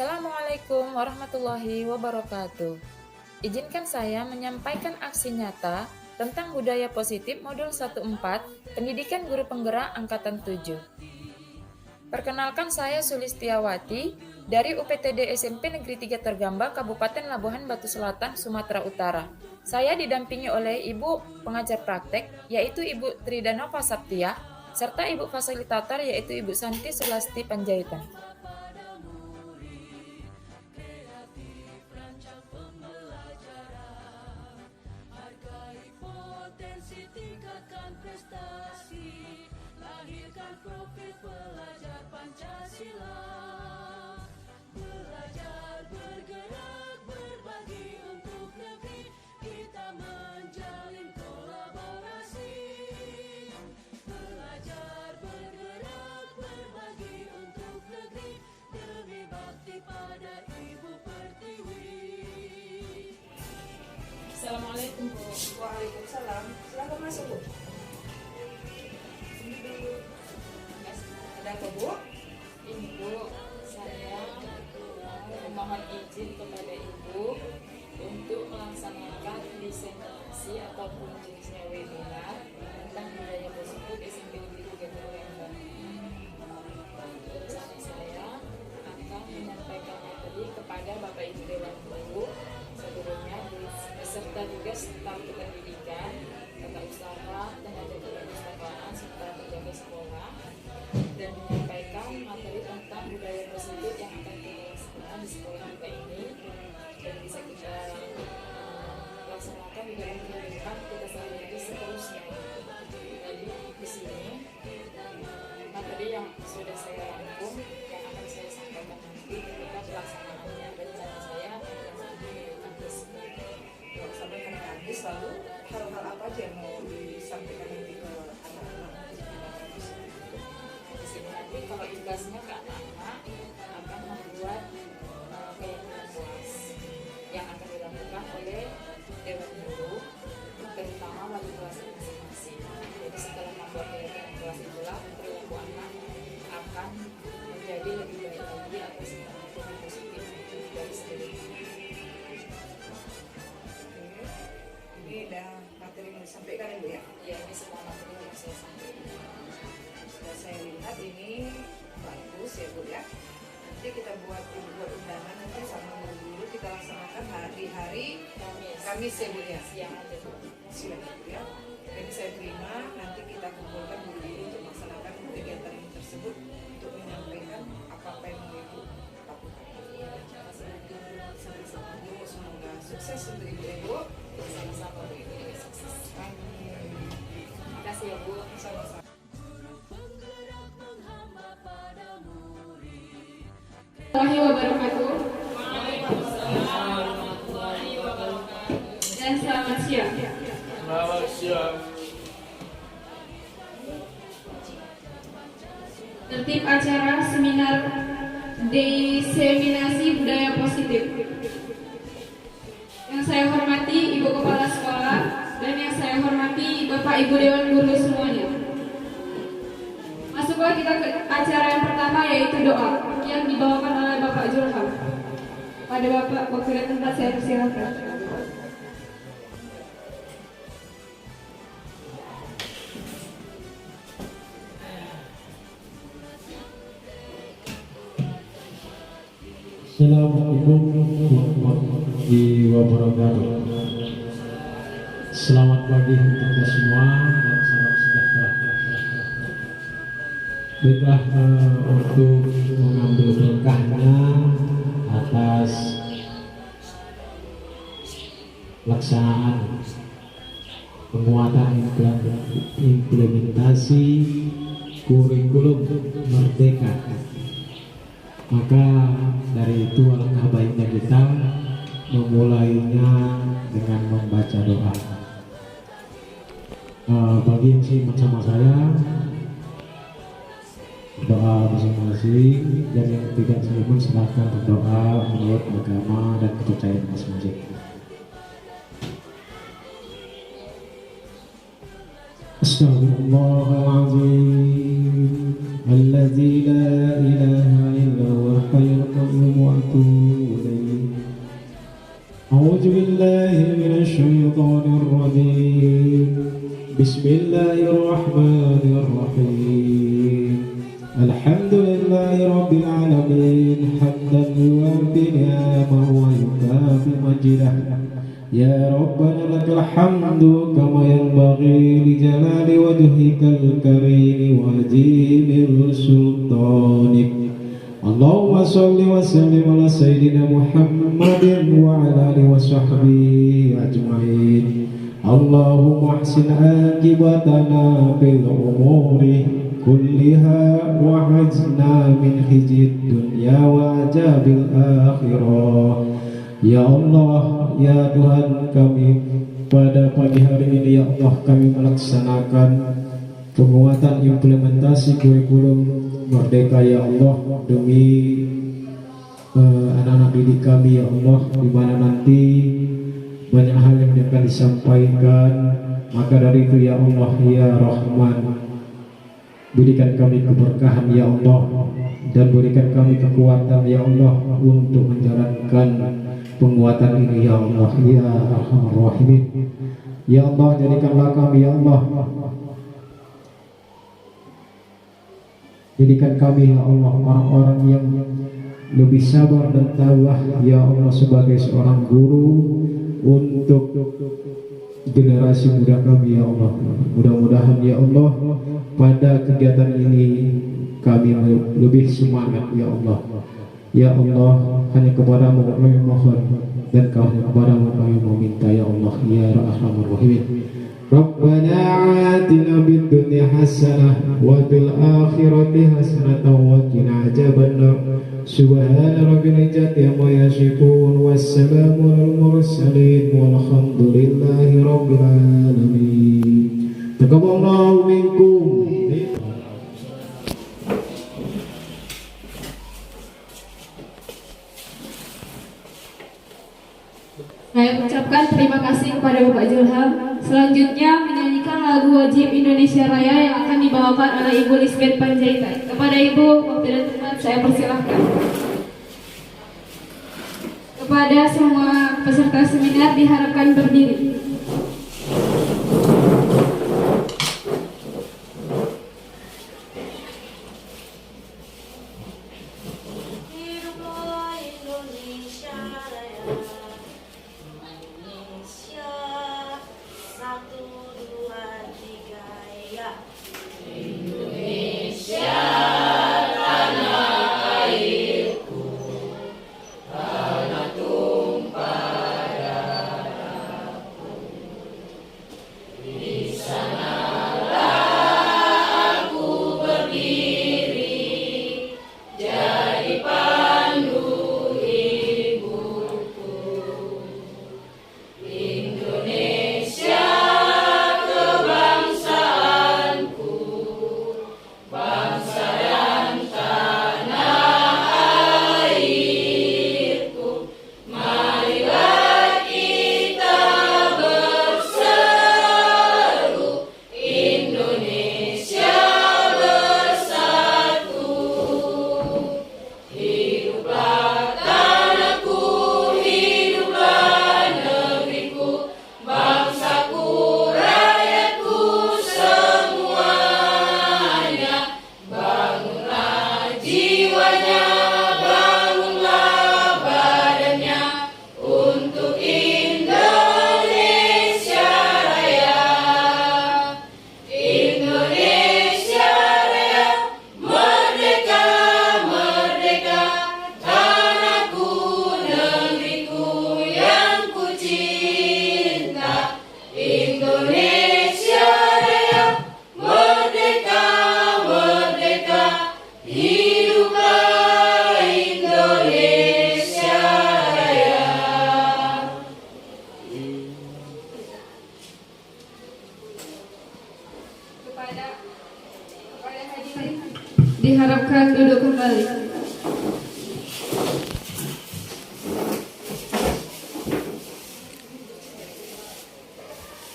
Assalamualaikum warahmatullahi wabarakatuh. Izinkan saya menyampaikan aksi nyata tentang budaya positif modul 14 Pendidikan Guru Penggerak Angkatan 7. Perkenalkan, saya Sulistiawati dari UPTD SMP Negeri 3 Tergamba, Kabupaten Labuhan Batu Selatan, Sumatera Utara. Saya didampingi oleh Ibu pengajar praktek, yaitu Ibu Tridanova Saptia, serta Ibu fasilitator, yaitu Ibu Santi Sulasti Panjaitan. Belajar, bergerak, berbagi untuk negeri, kita menjalin kolaborasi. Belajar, bergerak, berbagi untuk negeri, demi bakti pada Ibu Pertiwi. Assalamualaikum Bu. Waalaikumsalam. Silakan masuk Bu. Sini dulu. Ada apa Bu? Ini Bu, saya memohon izin kepada Ibu untuk melaksanakan diseminasi ataupun jenisnya webinar tentang budaya positif SMP Negeri 3 Tergamba. Rencana saya akan menyampaikannya tadi kepada Bapak Ibu Dewan Guru, sebelumnya beserta juga staf kependidikan, tata usaha, tenaga keperpustakaan, serta penjaga sekolah, dan menyampaikan materi tentang budaya positif yang akan kita laksanakan di sekolah kita ini dan bisa kita laksanakan di dalam kehidupan kita sehari-hari seterusnya. Jadi di sini materi yang sudah saya rangkum yang akan saya sampaikan nanti ketika pelaksanaannya. Rencana saya akan tersebut. Sampaikan ke Anies, lalu hal-hal apa aja yang mau disampaikan nanti ke anak-anak? Di sini nanti kalau tugasnya ke anak-anak akan membuat keyakinan puas yang akan dilakukan oleh Dewan Guru, terutama wali kelas masing-masing. Jadi setelah membuat keyakinan puas itulah perilaku anak akan menjadi lebih baik lagi atau sifatnya lebih positif dari sebelumnya. Ini udah materi yang disampaikan ya Bu ya? Ya, ini semua materi yang saya sampaikan. Sudah saya lihat ini bagus ya Bu ya. Nanti kita buat undangan nanti sama guru kita laksanakan hari-hari Kamis ya Bu ya? Siang aja Bu. Siang ya Bu ya. Jadi saya terima, nanti kita kumpulkan guru-guru untuk melaksanakan kegiatan ini tersebut untuk menyampaikan apa-apa yang mau Ibu lakukan. Sama-sama Bu, semoga sukses untuk Ibu ya Bu. Sama-sama Bu, ini sukses. Terima kasih ya Bu. Sama-sama. Warahmatullahi wabarakatuh. Dan selamat siang. Selamat siang. Tertib acara seminar diseminasi budaya positif. Yang saya hormati Ibu Kepala Sekolah dan yang saya hormati Bapak Ibu Dewan Guru semuanya. Masuklah kita ke acara yang pertama, yaitu doa yang dibawakan oleh Bapak Julham. Pada Bapak waktu dan tempat saya persilakan. Assalamualaikum warahmatullahi wabarakatuh. Selamat pagi untuk kita semua dan salam sejahtera. Baiklah, untuk mengambil berkahnya atas pelaksanaan penguatan implementasi kurikulum Merdeka, maka dari itu alangkah baiknya kita memulainya dengan membaca doa. Bagi yang seiman sama saya, doa masing-masing, dan yang tidak seiman silakan berdoa menurut agama dan kepercayaan masing-masing. Astagfirullahaladzim, alladzi la ilaha illa huwa hayyul qayyum wa atubu Bismillahirrahmanirrahim. Alhamdulillahi rabbil alamin, hamdan yuwafi ni'amahu wa yukafi majidah. Ya Rabbana lakal hamdu kama yanbaghi li jalali wajhikal karim wa azimil sultanik. Allahumma sholli wa sallim ala sayyidina Muhammadin wa ala alihi wa sahbihi ajmain. Allahumma ahsin aqibatana fil umuri kulliha wa hajna min khizyid dunya wa azabil akhirah. Ya Allah, ya Tuhan kami, pada pagi hari ini ya Allah kami melaksanakan penguatan implementasi kurikulum Merdeka ya Allah demi anak-anak didik kami ya Allah, di mana nanti banyak hal yang akan disampaikan. Maka dari itu ya Allah ya Rahman, berikan kami keberkahan ya Allah, dan berikan kami kekuatan ya Allah untuk menjalankan penguatan ini ya Allah ya Arhamar Rahimin. Ya Allah, jadikanlah kami ya Allah, jadikan kami ya Allah orang-orang yang lebih sabar dan tabah ya Allah sebagai seorang guru untuk generasi muda kami ya Allah. Mudah-mudahan ya Allah pada kegiatan ini kami lebih semangat ya Allah. Ya Allah, hanya kepadamu kami mohon dan hanya kepadamu kami meminta ya Allah ya Arhamar Rahimin. Rabbana atina fid dunya hasanah wa fil akhirati hasanah wa qina adzabannar. Subhana rabbil izzati amma yasifun wassalamu alal mursalin walhamdulillahi rabbil alamin. Taqabbalallahu minkum. Saya ucapkan terima kasih kepada Bapak Julham. Selanjutnya menyanyikan lagu wajib Indonesia Raya yang akan dibawakan oleh Ibu Lisbeth Panjaitan. Kepada Ibu, waktu dan tempat saya persilahkan. Kepada semua peserta seminar diharapkan berdiri. Hiduplah Indonesia Raya, Indonesia, 1, 2, 3, ya. Indonesia, tanah airku, tanah tumpah darahku. Di sanalah aku berdiri, jadi pandu hidupku. Indonesia kebangsaanku, bangsa dan tanah airku. Marilah kita berseru, Indonesia bersatu. Hiduplah tanahku, hiduplah negeriku, bangsaku, rakyatku semuanya. Bangunlah jiwanya, bangunlah badannya untuk Indonesia Raya. Indonesia Raya, merdeka, merdeka, tanahku, negeriku yang ku cinta. Indonesia Raya, merdeka, merdeka, hiduplah Indonesia Raya. Kepada hadirin diharapkan duduk kembali.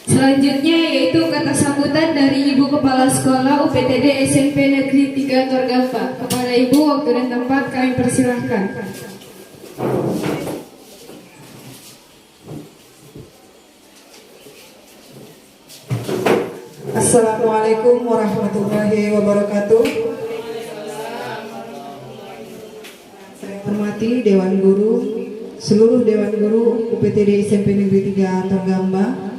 Selanjutnya yaitu kata sambutan dari Ibu Kepala Sekolah UPTD SMP Negeri 3 Torgamba. Kepada Ibu, waktu dan tempat kami persilahkan. Assalamualaikum warahmatullahi wabarakatuh. Saya hormati Dewan Guru, seluruh Dewan Guru UPTD SMP Negeri 3 Torgamba.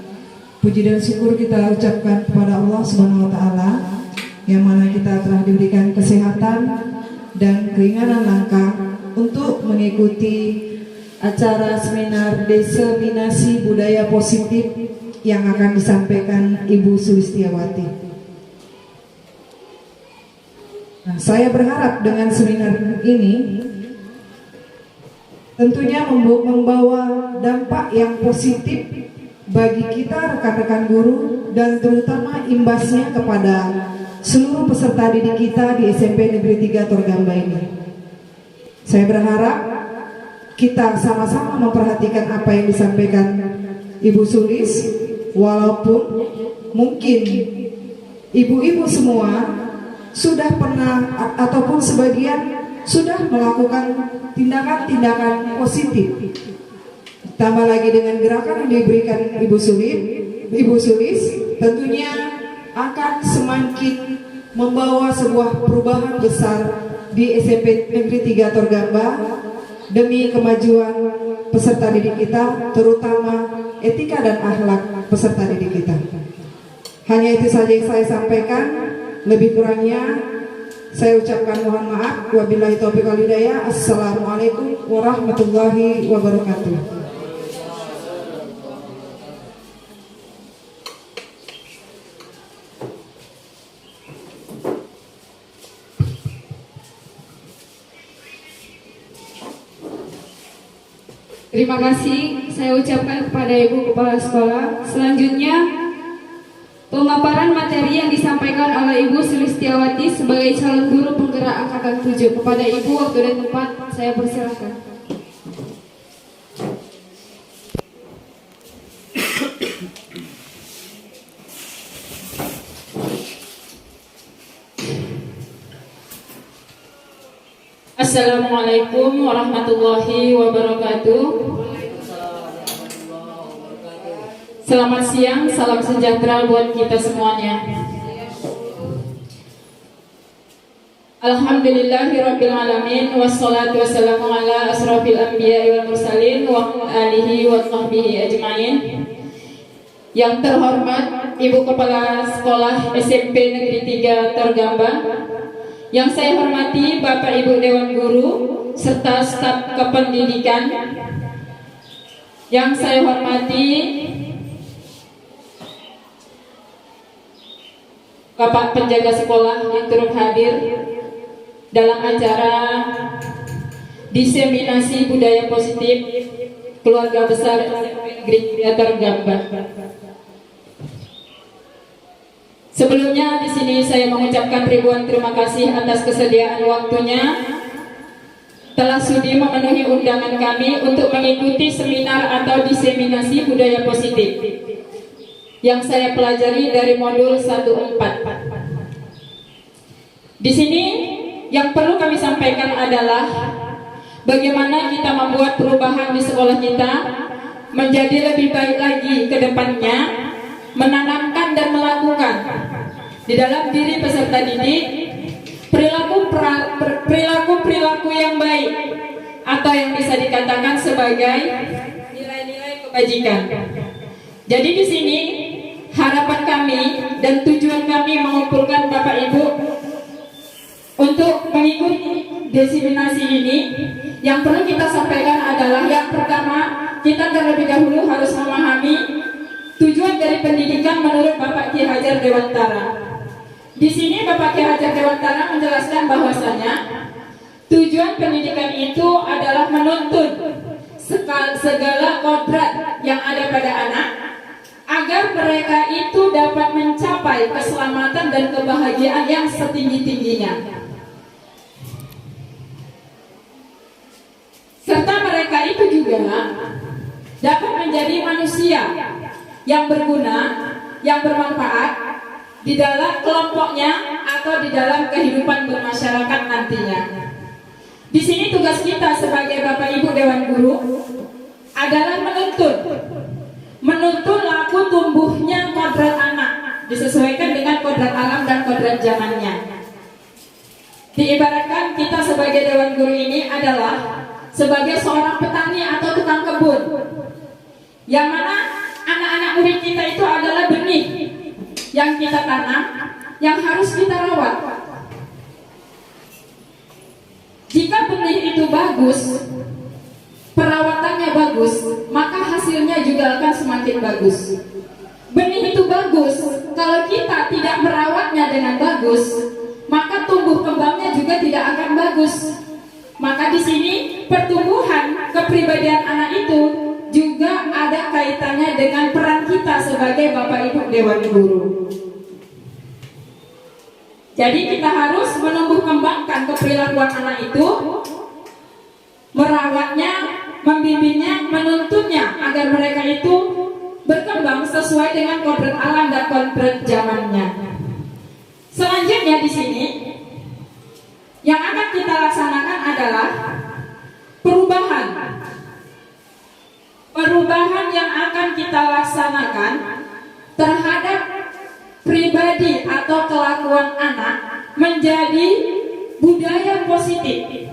Puji dan syukur kita ucapkan kepada Allah Subhanahu wa taala yang mana kita telah diberikan kesehatan dan keringanan langkah untuk mengikuti acara seminar diseminasi budaya positif yang akan disampaikan Ibu Sulistiawati. Nah, saya berharap dengan seminar ini tentunya membawa dampak yang positif bagi kita rekan-rekan guru dan terutama imbasnya kepada seluruh peserta didik kita di SMP Negeri 3 Torgamba ini. Saya berharap kita sama-sama memperhatikan apa yang disampaikan Ibu Sulis, walaupun mungkin ibu-ibu semua sudah pernah ataupun sebagian sudah melakukan tindakan-tindakan positif. Tambah lagi dengan gerakan yang diberikan Ibu Sulis tentunya akan semakin membawa sebuah perubahan besar di SMP Negeri 3 Torgamba demi kemajuan peserta didik kita, terutama etika dan akhlak peserta didik kita. Hanya itu saja yang saya sampaikan. Lebih kurangnya saya ucapkan mohon maaf. Wabillahi taufiq wal hidayah. Assalamualaikum warahmatullahi wabarakatuh. Terima kasih saya ucapkan kepada Ibu Kepala Sekolah. Selanjutnya, pemaparan materi yang disampaikan oleh Ibu Sulistiawati sebagai calon guru penggerak angkatan 7. Kepada Ibu, waktu dan tempat saya persilakan. Assalamualaikum warahmatullahi wabarakatuh. Selamat siang, salam sejahtera buat kita semuanya. Alhamdulillahirabbil alamin, wassalatu wassalamu ala asrofil anbiya'i wal mursalin wa alihi wa sahbihi ajmain. Yang terhormat Ibu Kepala Sekolah SMP Negeri 3 Torgamba, yang saya hormati Bapak Ibu Dewan Guru serta staf kependidikan, yang saya hormati Bapak penjaga sekolah yang turut hadir dalam acara diseminasi budaya positif keluarga besar Negeri 3 Torgamba. Sebelumnya di sini saya mengucapkan ribuan terima kasih atas kesediaan waktunya telah sudi memenuhi undangan kami untuk mengikuti seminar atau diseminasi budaya positif yang saya pelajari dari modul 14. Di sini yang perlu kami sampaikan adalah bagaimana kita membuat perubahan di sekolah kita menjadi lebih baik lagi ke depannya, menanamkan dan melakukan di dalam diri peserta didik perilaku yang baik atau yang bisa dikatakan sebagai nilai-nilai kebajikan. Jadi di sini harapan kami dan tujuan kami mengumpulkan Bapak Ibu untuk mengikuti diseminasi ini. Yang perlu kita sampaikan adalah yang pertama, kita terlebih dahulu harus memahami tujuan dari pendidikan menurut Bapak Ki Hajar Dewantara. Di sini Bapak Ki Hajar Dewantara menjelaskan bahwasanya tujuan pendidikan itu adalah menuntut segala kodrat yang ada pada anak agar mereka itu dapat mencapai keselamatan dan kebahagiaan yang setinggi-tingginya. Serta mereka itu juga dapat menjadi manusia yang berguna, yang bermanfaat di dalam kelompoknya atau di dalam kehidupan bermasyarakat nantinya. Di sini tugas kita sebagai Bapak Ibu Dewan Guru adalah menuntut laku tumbuhnya kodrat anak disesuaikan dengan sebagai Dewan Guru ini adalah sebagai seorang petani atau tukang kebun, yang mana anak-anak murid kita itu adalah benih yang kita tanam, yang harus kita rawat. Jika benih itu bagus, perawatannya bagus, maka hasilnya juga akan semakin bagus. Benih itu bagus, kalau kita tidak merawatnya dengan bagus, maka tumbuh kembangnya juga tidak akan bagus. Maka di sini pertumbuhan kepribadian anak itu juga ada kaitannya dengan peran kita sebagai Bapak Ibu Dewan Guru. Jadi kita harus menumbuh kembangkan keperilakuan anak itu, merawatnya, membimbingnya, menuntunnya agar mereka itu berkembang sesuai dengan kodrat alam dan kodrat zamannya. Selanjutnya di sini yang akan kita laksanakan adalah perubahan. Perubahan yang akan kita laksanakan terhadap pribadi atau kelakuan anak menjadi budaya positif,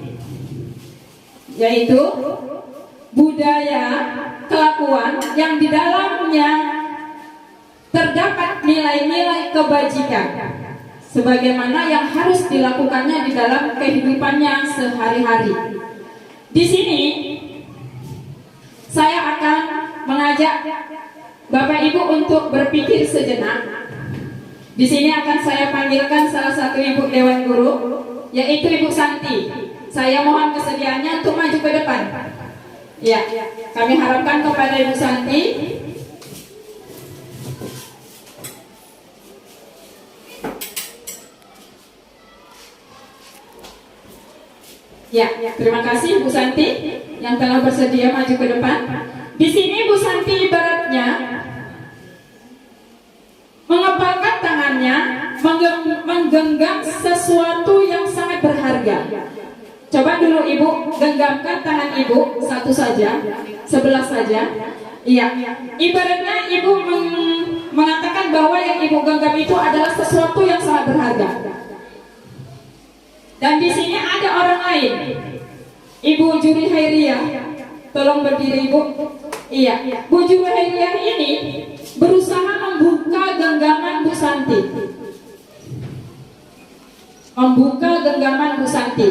yaitu budaya kelakuan yang di dalamnya terdapat nilai-nilai kebajikan sebagaimana yang harus dilakukannya di dalam kehidupannya sehari-hari. Di sini saya akan mengajak Bapak Ibu untuk berpikir sejenak. Di sini akan saya panggilkan salah satu Ibu Dewan Guru, yaitu Ibu Santi. Saya mohon kesediaannya untuk maju ke depan. Ya, kami harapkan kepada Ibu Santi. Ya, terima kasih Bu Santi yang telah bersedia maju ke depan. Di sini Bu Santi ibaratnya mengepalkan tangannya, menggenggam sesuatu yang sangat berharga. Coba dulu Ibu genggamkan tangan Ibu satu saja, sebelah saja. Iya, ibaratnya Ibu mengatakan bahwa yang Ibu genggam itu adalah sesuatu yang sangat berharga. Dan di sini ada orang lain, Ibu Juri Hairiyah. Tolong berdiri Ibu. Iya, Bu Juri Hairiyah ini berusaha membuka genggaman Bu Santi. Membuka genggaman Bu Santi.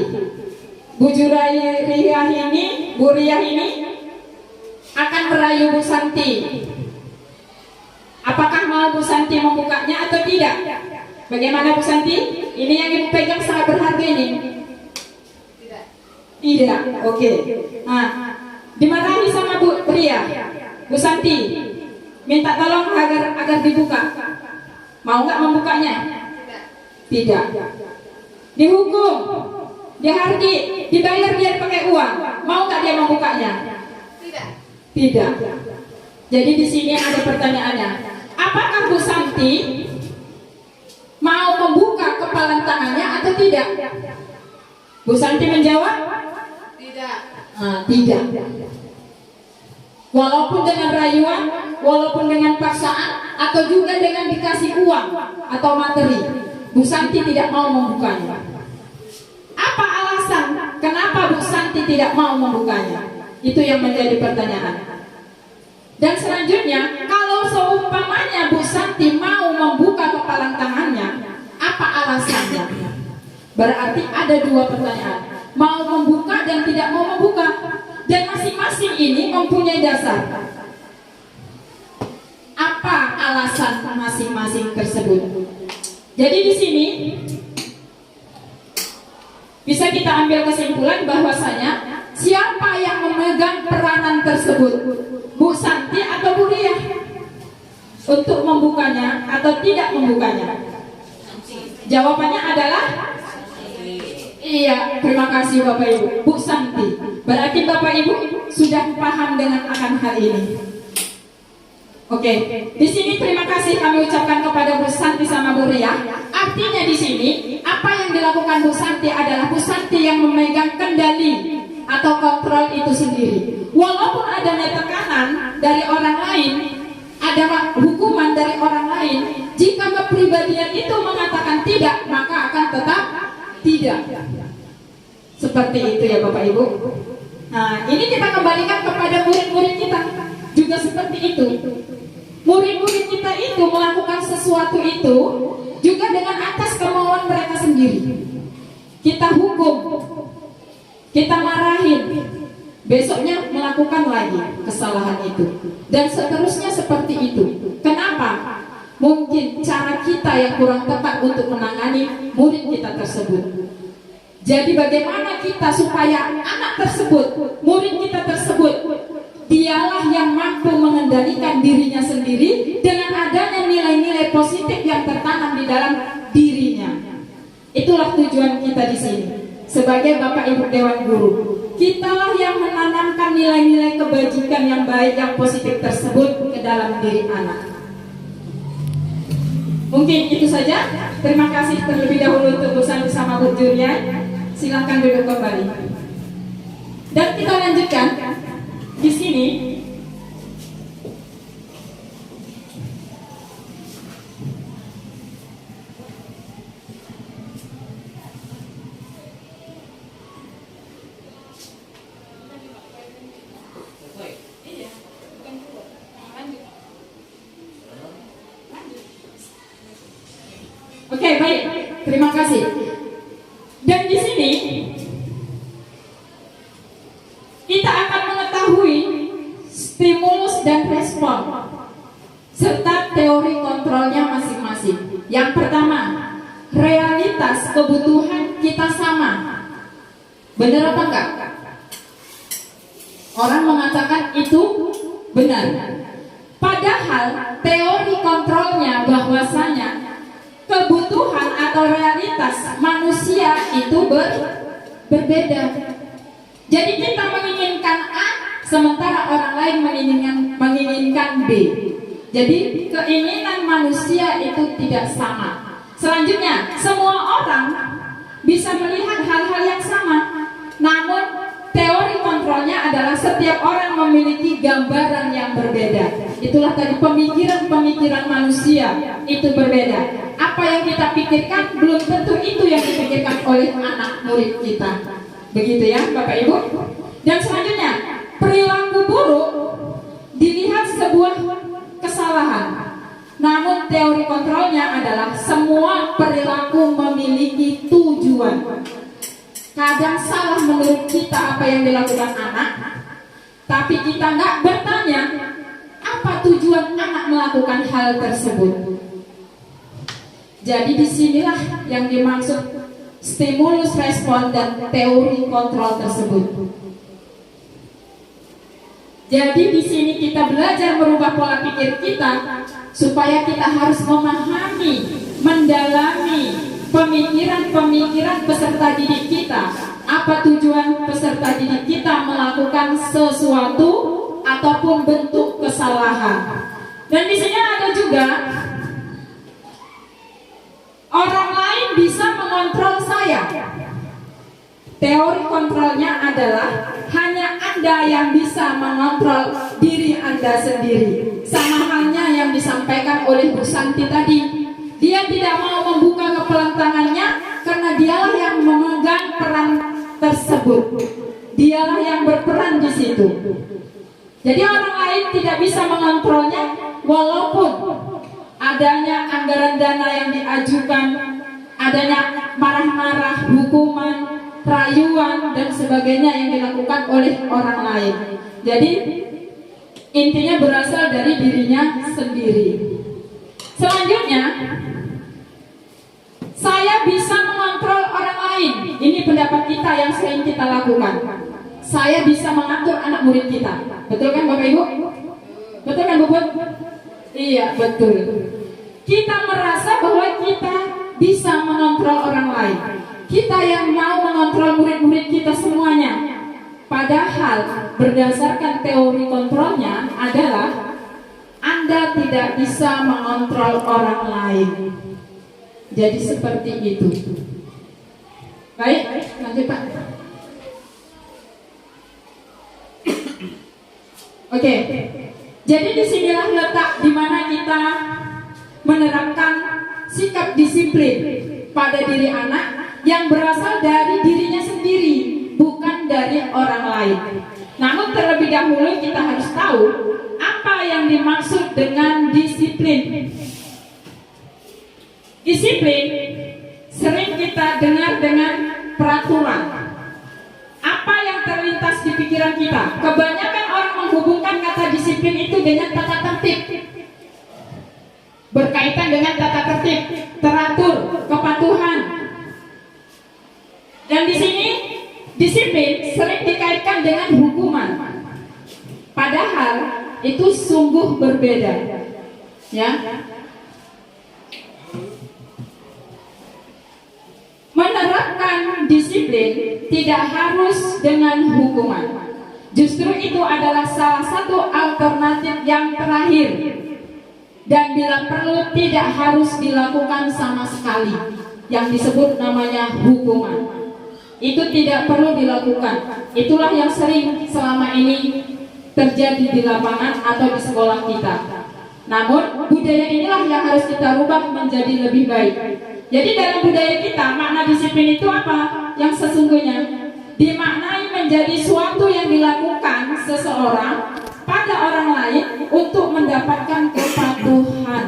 Bu Juri Hairiyah ini, Bu Riyah ini akan merayu Bu Santi. Apakah mau Bu Santi membukanya atau tidak? Bagaimana Bu Santi? Ini yang Ibu pegang sangat berharga ini. Tidak. Oke. Nah, dimarahi sama Bu Ria. Bu Santi, minta tolong agar dibuka. Mau nggak membukanya? Tidak. Dihukum, dihardi, dibayar biar pakai uang. Mau nggak dia membukanya? Tidak. Jadi di sini ada pertanyaannya. Apakah Bu Santi mau membuka kepalan tangannya atau tidak? Bu Santi menjawab tidak. Tidak. Walaupun dengan rayuan, walaupun dengan paksaan, atau juga dengan dikasih uang atau materi, Bu Santi tidak mau membukanya. Apa alasan kenapa Bu Santi tidak mau membukanya? Itu yang menjadi pertanyaan. Dan selanjutnya, kalau seumpamanya Bu Santi mau membuka kepalan tangannya, apa alasannya? Berarti ada dua pertanyaan, mau membuka dan tidak mau membuka, dan masing-masing ini mempunyai dasar. Apa alasan masing-masing tersebut? Jadi di sini bisa kita ambil kesimpulan bahwasanya siapa yang memegang peranan tersebut, Bu Santi atau Bu Riyah, untuk membukanya atau tidak membukanya? Jawabannya adalah iya. Terima kasih Bapak Ibu. Bu Santi. Berarti Bapak Ibu sudah paham dengan akan hal ini. Oke. Di sini terima kasih kami ucapkan kepada Bu Santi sama Bu Riyah. Artinya di sini apa yang dilakukan Bu Santi adalah Bu Santi yang memegang kendali atau kontrol itu sendiri. Walaupun adanya tekanan dari orang lain, ada hukuman dari orang lain, jika kepribadian itu mengatakan tidak, maka akan tetap tidak. Seperti itu ya Bapak Ibu. Nah, ini kita kembalikan kepada murid-murid kita juga seperti itu. Murid-murid kita itu melakukan sesuatu itu juga dengan atas kemauan mereka sendiri. Kita hukum, kita marahin, besoknya melakukan lagi kesalahan itu, dan seterusnya seperti itu. Kenapa? Mungkin cara kita yang kurang tepat untuk menangani murid kita tersebut. Jadi bagaimana kita supaya anak tersebut, murid kita tersebut, dialah yang mampu mengendalikan dirinya sendiri dengan adanya nilai-nilai positif yang tertanam di dalam dirinya. Itulah tujuan kita di sini sebagai Bapak Ibu Dewan Guru. Kitalah yang menanamkan nilai-nilai kebajikan yang baik, yang positif tersebut ke dalam diri anak. Mungkin itu saja. Terima kasih terlebih dahulu untuk bersama Bu Julia. Silakan duduk kembali. Dan kita lanjutkan di sini. Oke, baik. Terima kasih. Dan di sini kita akan mengetahui stimulus dan respon serta teori kontrolnya masing-masing. Yang pertama, realitas kebutuhan kita sama. Benar apa enggak? Orang mengatakan itu benar. Padahal teori kontrolnya bahwasanya kebutuhan atau realitas manusia itu berbeda. Jadi kita menginginkan A, sementara orang lain menginginkan B. Jadi keinginan manusia itu tidak sama. Selanjutnya, semua orang bisa melihat hal-hal yang sama. Namun teori kontrolnya adalah setiap orang memiliki gambaran yang berbeda. Itulah tadi pemikiran-pemikiran manusia itu berbeda. Apa yang kita pikirkan belum tentu itu yang dipikirkan oleh anak murid kita. Begitu ya Bapak Ibu. Dan selanjutnya, perilaku buruk dilihat sebuah kesalahan. Namun teori kontrolnya adalah semua perilaku memiliki tujuan. Kadang salah menurut kita apa yang dilakukan anak, tapi kita nggak bertanya apa tujuan anak melakukan hal tersebut. Jadi disinilah yang dimaksud stimulus respon dan teori kontrol tersebut. Jadi di sini kita belajar merubah pola pikir kita supaya kita harus memahami, mendalami pemikiran-pemikiran peserta didik kita. Apa tujuan peserta didik kita melakukan sesuatu ataupun bentuk kesalahan. Dan di sini ada juga orang lain bisa mengontrol saya. Teori kontrolnya adalah hanya Anda yang bisa mengontrol diri Anda sendiri. Sama halnya yang disampaikan oleh Bu Santi tadi. Dia tidak mau membuka kepelan tangannya karena dialah yang memegang peran tersebut. Dialah yang berperan di situ. Jadi orang lain tidak bisa mengontrolnya walaupun adanya anggaran dana yang diajukan, adanya marah-marah, hukuman, rayuan dan sebagainya yang dilakukan oleh orang lain. Jadi intinya berasal dari dirinya sendiri. Selanjutnya, saya bisa mengontrol orang lain. Ini pendapat kita yang sering kita lakukan. Saya bisa mengatur anak murid kita. Betul kan Bapak Ibu? Betul kan Bu? Iya, betul. Kita merasa bahwa kita bisa mengontrol orang lain. Kita yang mau mengontrol murid-murid kita semuanya. Padahal berdasarkan teori kontrolnya adalah Anda tidak bisa mengontrol orang lain. Jadi seperti itu. Baik, lanjut Pak. Oke. Jadi disinilah letak di mana kita menerapkan sikap disiplin pada diri anak yang berasal dari dirinya sendiri. dari orang lain. Namun terlebih dahulu kita harus tahu apa yang dimaksud dengan disiplin. Disiplin sering kita dengar dengan peraturan. Apa yang terlintas di pikiran kita? Kebanyakan orang menghubungkan kata disiplin itu dengan tata tertib. Berkaitan dengan tata tertib, teratur, kepatuhan. Dan di sini disiplin sering dikaitkan dengan hukuman. Padahal itu sungguh berbeda. Ya. Menerapkan disiplin tidak harus dengan hukuman. Justru itu adalah salah satu alternatif yang terakhir. Dan bila perlu tidak harus dilakukan sama sekali. Yang disebut namanya hukuman. Itu tidak perlu dilakukan. Itulah yang sering selama ini terjadi di lapangan atau di sekolah kita. Namun budaya inilah yang harus kita rubah menjadi lebih baik. Jadi dalam budaya kita makna disiplin itu apa? Yang sesungguhnya dimaknai menjadi suatu yang dilakukan seseorang pada orang lain untuk mendapatkan kepatuhan.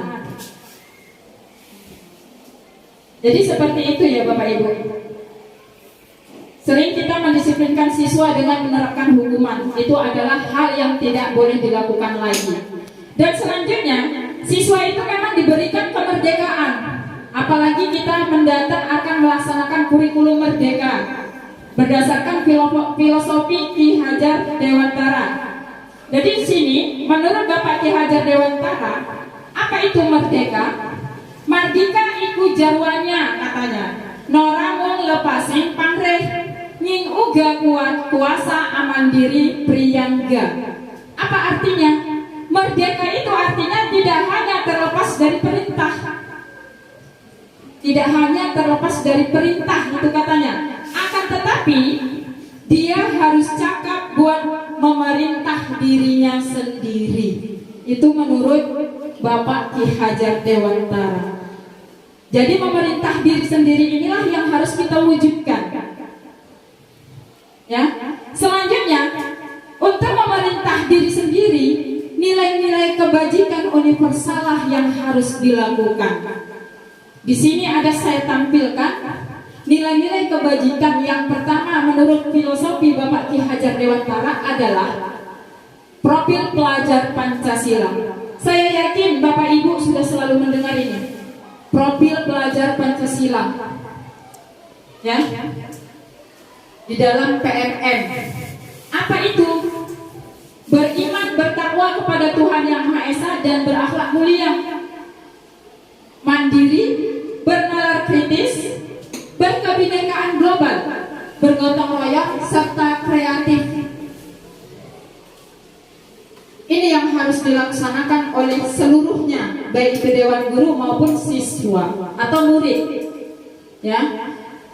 Jadi seperti itu ya Bapak Ibu. Sering kita mendisiplinkan siswa dengan menerapkan hukuman. Itu adalah hal yang tidak boleh dilakukan lagi. Dan selanjutnya, siswa itu memang diberikan kemerdekaan. Apalagi kita mendatang akan melaksanakan kurikulum merdeka berdasarkan filosofi Ki Hajar Dewantara. Jadi di sini, menurut Bapak Ki Hajar Dewantara, apa itu merdeka? Mardika iku jarwanya katanya. Noramung lepasin pangreh nying uga kuat kuasa aman diri priyangga. Apa artinya? Merdeka itu artinya tidak hanya terlepas dari perintah. Tidak hanya terlepas dari perintah itu katanya. Akan tetapi dia harus cakap buat memerintah dirinya sendiri. Itu menurut Bapak Ki Hajar Dewantara. Jadi memerintah diri sendiri inilah yang harus kita wujudkan. Ya. Selanjutnya, untuk memerintah diri sendiri, nilai-nilai kebajikan universalah yang harus dilakukan. Di sini ada saya tampilkan nilai-nilai kebajikan yang pertama menurut filosofi Bapak Ki Hajar Dewantara adalah profil pelajar Pancasila. Saya yakin Bapak Ibu sudah selalu mendengar ini. Profil pelajar Pancasila. Ya. Di dalam PMM. Apa itu? Beriman, bertakwa kepada Tuhan Yang Maha Esa dan berakhlak mulia. Mandiri, bernalar kritis, berkebinekaan global, bergotong royong serta kreatif. Ini yang harus dilaksanakan oleh seluruhnya, baik itu dewan guru maupun siswa atau murid. Ya.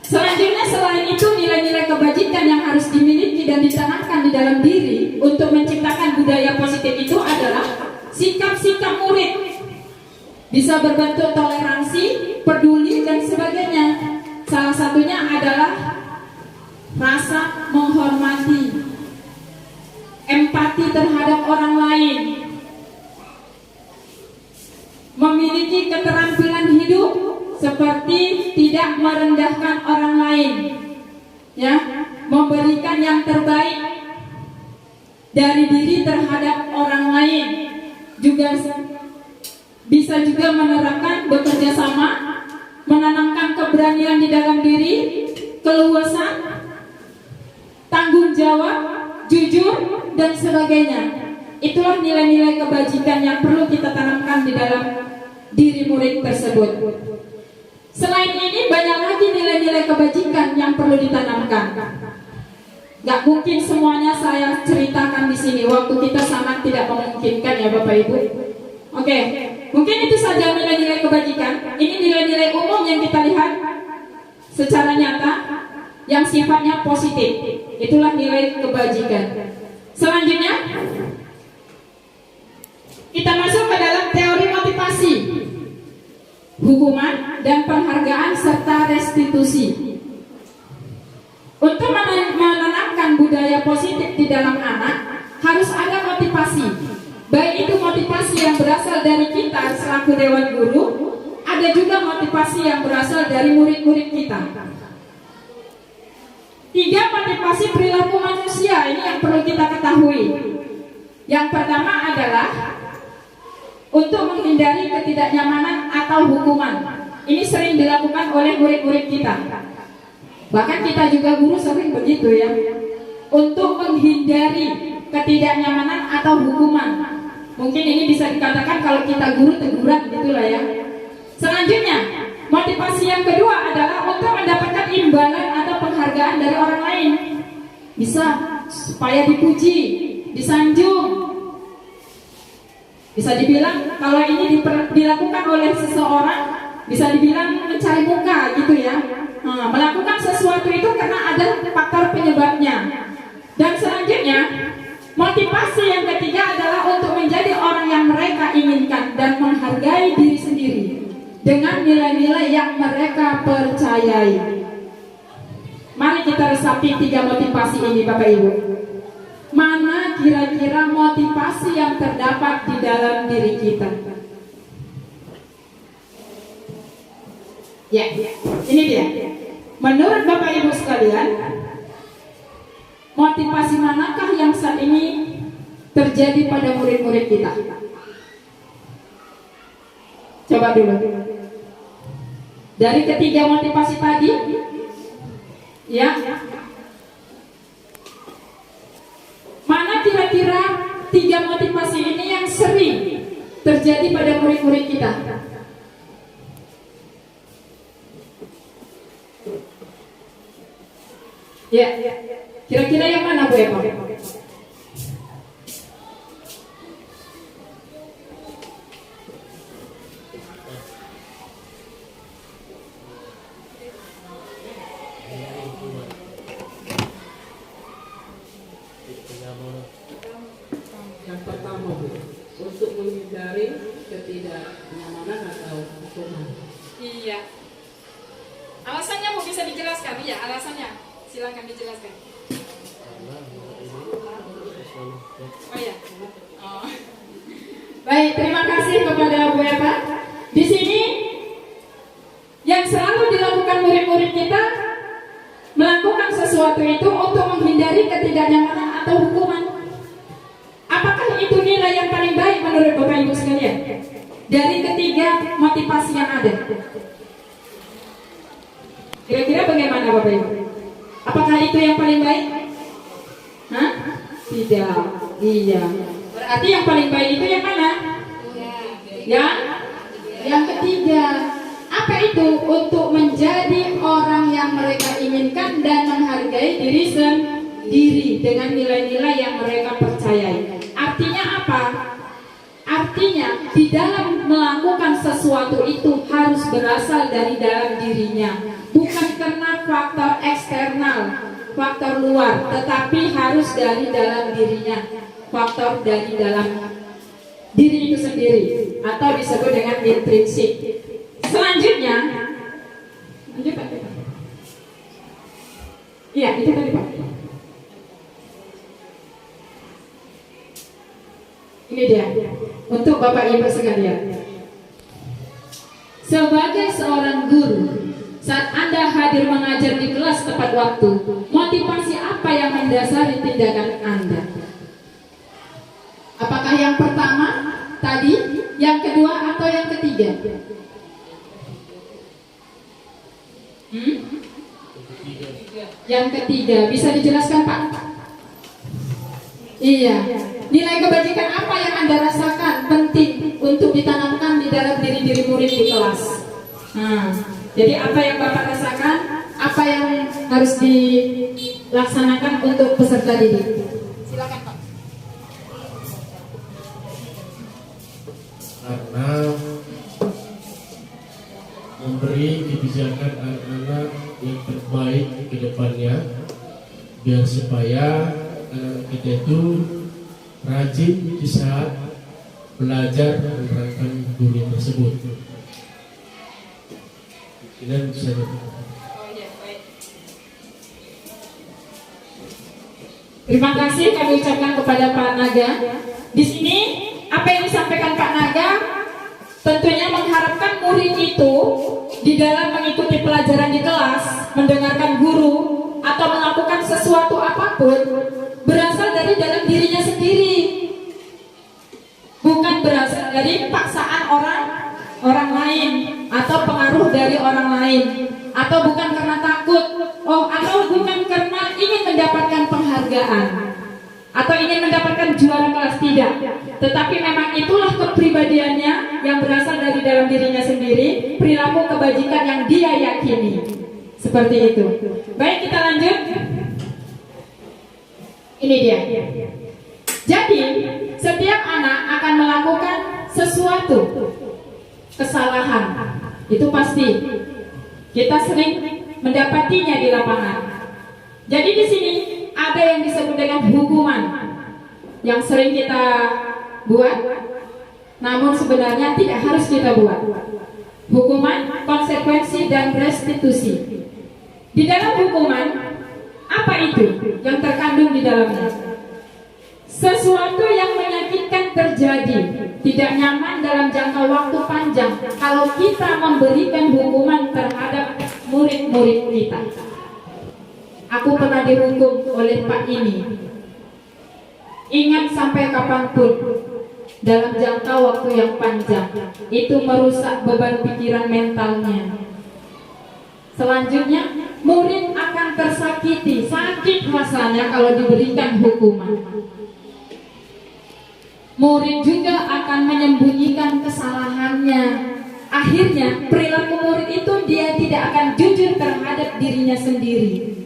Selanjutnya selain itu nilai-nilai kebajikan yang harus dimiliki dan ditanamkan di dalam diri untuk menciptakan budaya positif itu adalah sikap-sikap murid. Bisa berbentuk toleransi, peduli dan sebagainya. Salah satunya adalah rasa menghormati, empati terhadap orang lain, memiliki keterampilan hidup seperti tidak merendahkan orang lain, ya, memberikan yang terbaik dari diri terhadap orang lain, juga bisa juga menerapkan bekerja sama, menanamkan keberanian di dalam diri, keluasan, tanggung jawab, jujur, dan sebagainya. Itulah nilai-nilai kebajikan yang perlu kita tanamkan di dalam diri murid tersebut. Selain ini banyak lagi nilai-nilai kebajikan yang perlu ditanamkan. Gak mungkin semuanya saya ceritakan di sini. Waktu kita sangat tidak memungkinkan ya Bapak Ibu. Oke, mungkin itu saja nilai-nilai kebajikan. Ini nilai-nilai umum yang kita lihat secara nyata yang sifatnya positif. Itulah nilai kebajikan. Selanjutnya kita masuk ke dalam teori motivasi, hukuman dan penghargaan serta restitusi. Untuk menanamkan budaya positif di dalam anak, harus ada motivasi. Baik itu motivasi yang berasal dari kita selaku Dewan Guru, ada juga motivasi yang berasal dari murid-murid kita. 3 motivasi perilaku manusia ini yang perlu kita ketahui. Yang pertama adalah untuk menghindari ketidaknyamanan atau hukuman. Ini sering dilakukan oleh murid-murid kita. Bahkan kita juga guru sering begitu ya. Untuk menghindari ketidaknyamanan atau hukuman. Mungkin ini bisa dikatakan kalau kita guru teguran gitulah ya. Selanjutnya, motivasi yang kedua adalah untuk mendapatkan imbalan atau penghargaan dari orang lain. Bisa supaya dipuji, disanjung. Bisa dibilang kalau ini dilakukan oleh seseorang, bisa dibilang mencari muka gitu ya. Melakukan sesuatu itu karena ada faktor penyebabnya. Dan selanjutnya, motivasi yang ketiga adalah untuk menjadi orang yang mereka inginkan dan menghargai diri sendiri dengan nilai-nilai yang mereka percayai. Mari kita resapi 3 motivasi ini Bapak Ibu. Mana kira-kira motivasi yang terdapat di dalam diri kita? Ya, ini dia. Menurut Bapak Ibu sekalian, motivasi manakah yang saat ini terjadi pada murid-murid kita? Coba dulu. Dari ketiga motivasi tadi, ya. Mana kira-kira 3 motivasi ini yang sering terjadi pada murid-murid kita? Ya, kira-kira yang mana Bu Eva? Yang pertama Bu, untuk menghindari ketidaknyamanan atau hukuman. Iya. Alasannya Bu bisa dijelaskan? Iya, alasannya. Silakan dijelaskan. Oh ya. Oh. Baik, terima kasih kepada Bu Eva. Di sini yang selalu dilakukan murid-murid kita melakukan sesuatu itu untuk menghindari ketidaknyamanan atau hukuman. Apakah itu nilai yang paling baik menurut Bapak Ibu sekalian? Dari ketiga motivasi yang ada. Kira-kira bagaimana Bapak Ibu? Apakah itu yang paling baik? Hah? Tidak. Iya. Berarti yang paling baik itu yang mana? Yang ketiga. Apa itu? Untuk menjadi orang yang mereka inginkan dan menghargai diri sendiri dengan nilai-nilai yang mereka percayai. Artinya apa? Artinya di dalam melakukan sesuatu itu harus berasal dari dalam dirinya, bukan karena faktor eksternal, faktor luar, tetapi harus dari dalam dirinya, faktor dari dalam diri itu sendiri, atau disebut dengan intrinsik. Selanjutnya, lanjut Pak. Iya, itu tadi Pak. Ini dia, untuk Bapak Ibu sekalian. Sebagai seorang guru, saat Anda hadir mengajar di kelas tepat waktu, motivasi apa yang mendasari tindakan Anda? Apakah yang pertama tadi, yang kedua, atau yang ketiga? Yang ketiga, bisa dijelaskan Pak? Iya. Nilai kebajikan apa yang Anda rasakan penting untuk ditanamkan di dalam diri murid di kelas? Jadi apa yang Bapak rasakan, apa yang harus dilaksanakan untuk peserta didik? Silakan Pak. Karena memberi kebijakan anak-anak yang terbaik ke depannya, biar supaya anak kita itu rajin di saat belajar menerangkan guru tersebut. Dan bisa Terima kasih kami ucapkan kepada Pak Naga. Di sini apa yang disampaikan Pak Naga tentunya mengharapkan murid itu di dalam mengikuti pelajaran di kelas, mendengarkan guru atau melakukan sesuatu apapun berasal dari dalam dirinya sendiri, bukan berasal dari paksaan orang lain atau pengaruh dari orang lain, atau bukan karena takut, atau bukan karena ingin mendapatkan penghargaan atau ingin mendapatkan juara kelas, tidak. Tetapi memang itulah kepribadiannya yang berasal dari dalam dirinya sendiri, perilaku kebajikan yang dia yakini. Seperti itu. Baik, kita lanjut. Ini dia. Jadi, setiap anak akan melakukan sesuatu kesalahan. Itu pasti. Kita sering mendapatinya di lapangan. Jadi di sini ada yang disebut dengan hukuman yang sering kita buat, namun sebenarnya tidak harus kita buat. Hukuman, konsekuensi, dan restitusi. Di dalam hukuman, apa itu yang terkandung di dalamnya? Sesuatu yang menyakitkan terjadi, tidak nyaman dalam jangka waktu panjang kalau kita memberikan hukuman terhadap murid-murid kita. Aku pernah dihukum oleh Pak ini. Ingat sampai kapanpun, dalam jangka waktu yang panjang, itu merusak beban pikiran mentalnya. Selanjutnya, murid akan tersakiti, sakit rasanya kalau diberikan hukuman. Murid juga akan menyembunyikan kesalahannya. Akhirnya, perilaku murid itu dia tidak akan jujur terhadap dirinya sendiri.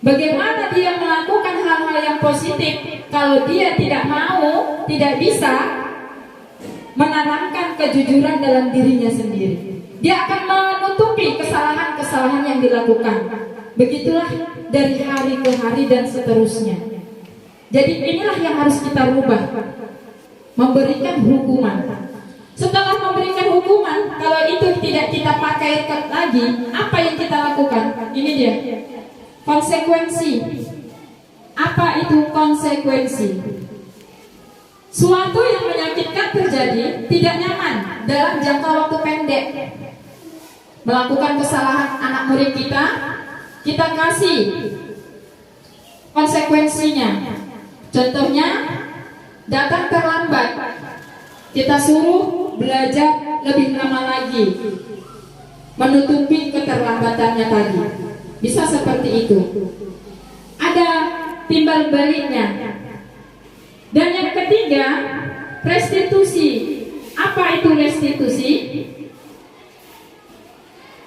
Bagaimana dia melakukan hal-hal yang positif kalau dia tidak mau, tidak bisa menanamkan kejujuran dalam dirinya sendiri? Dia akan menutupi kesalahan-kesalahan yang dilakukan. Begitulah dari hari ke hari dan seterusnya. Jadi inilah yang harus kita rubah. Memberikan hukuman. Setelah memberikan hukuman, kalau itu tidak kita pakai lagi, apa yang kita lakukan? Ini dia. Konsekuensi. Apa itu konsekuensi? Suatu yang menyakitkan terjadi, tidak nyaman dalam jangka waktu pendek. Melakukan kesalahan anak murid kita kasih konsekuensinya. Contohnya, datang terlambat, kita suruh belajar lebih lama lagi, menutupi keterlambatannya tadi. Bisa seperti itu. Ada timbal baliknya. Dan yang ketiga, restitusi. Apa itu restitusi?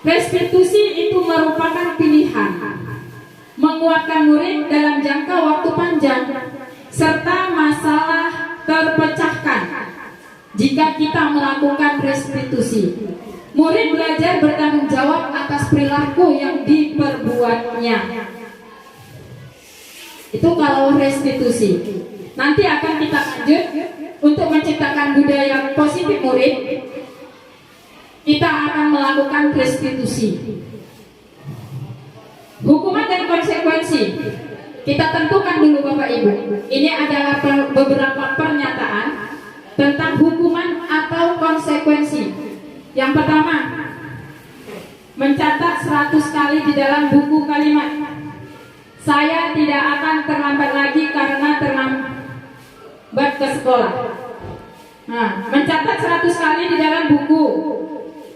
Restitusi itu merupakan pilihan menguatkan murid dalam jangka waktu panjang, serta masalah terpecahkan jika kita melakukan restitusi. Murid belajar bertanggung jawab atas perilaku yang diperbuatnya. Itu kalau restitusi. Nanti akan kita lanjut untuk menciptakan budaya positif murid. Kita akan melakukan restitusi. Hukuman dan konsekuensi. Kita tentukan dulu Bapak Ibu. Ini adalah beberapa pernyataan tentang hukuman atau konsekuensi. Yang pertama, mencatat 100 kali di dalam buku kalimat. Saya tidak akan terlambat lagi karena terlambat ke sekolah. Nah, mencatat 100 kali di dalam buku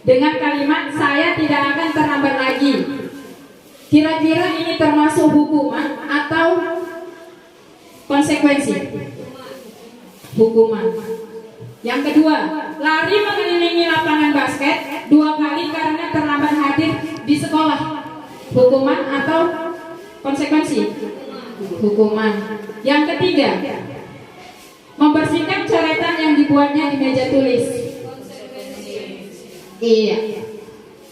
dengan kalimat saya tidak akan terlambat lagi. Kira-kira ini termasuk hukuman atau konsekuensi? Hukuman. Yang kedua, lari mengelilingi lapangan basket 2 kali karena terlambat hadir di sekolah. Hukuman atau konsekuensi? Hukuman. Yang ketiga, membersihkan coretan yang dibuatnya di meja tulis. Iya.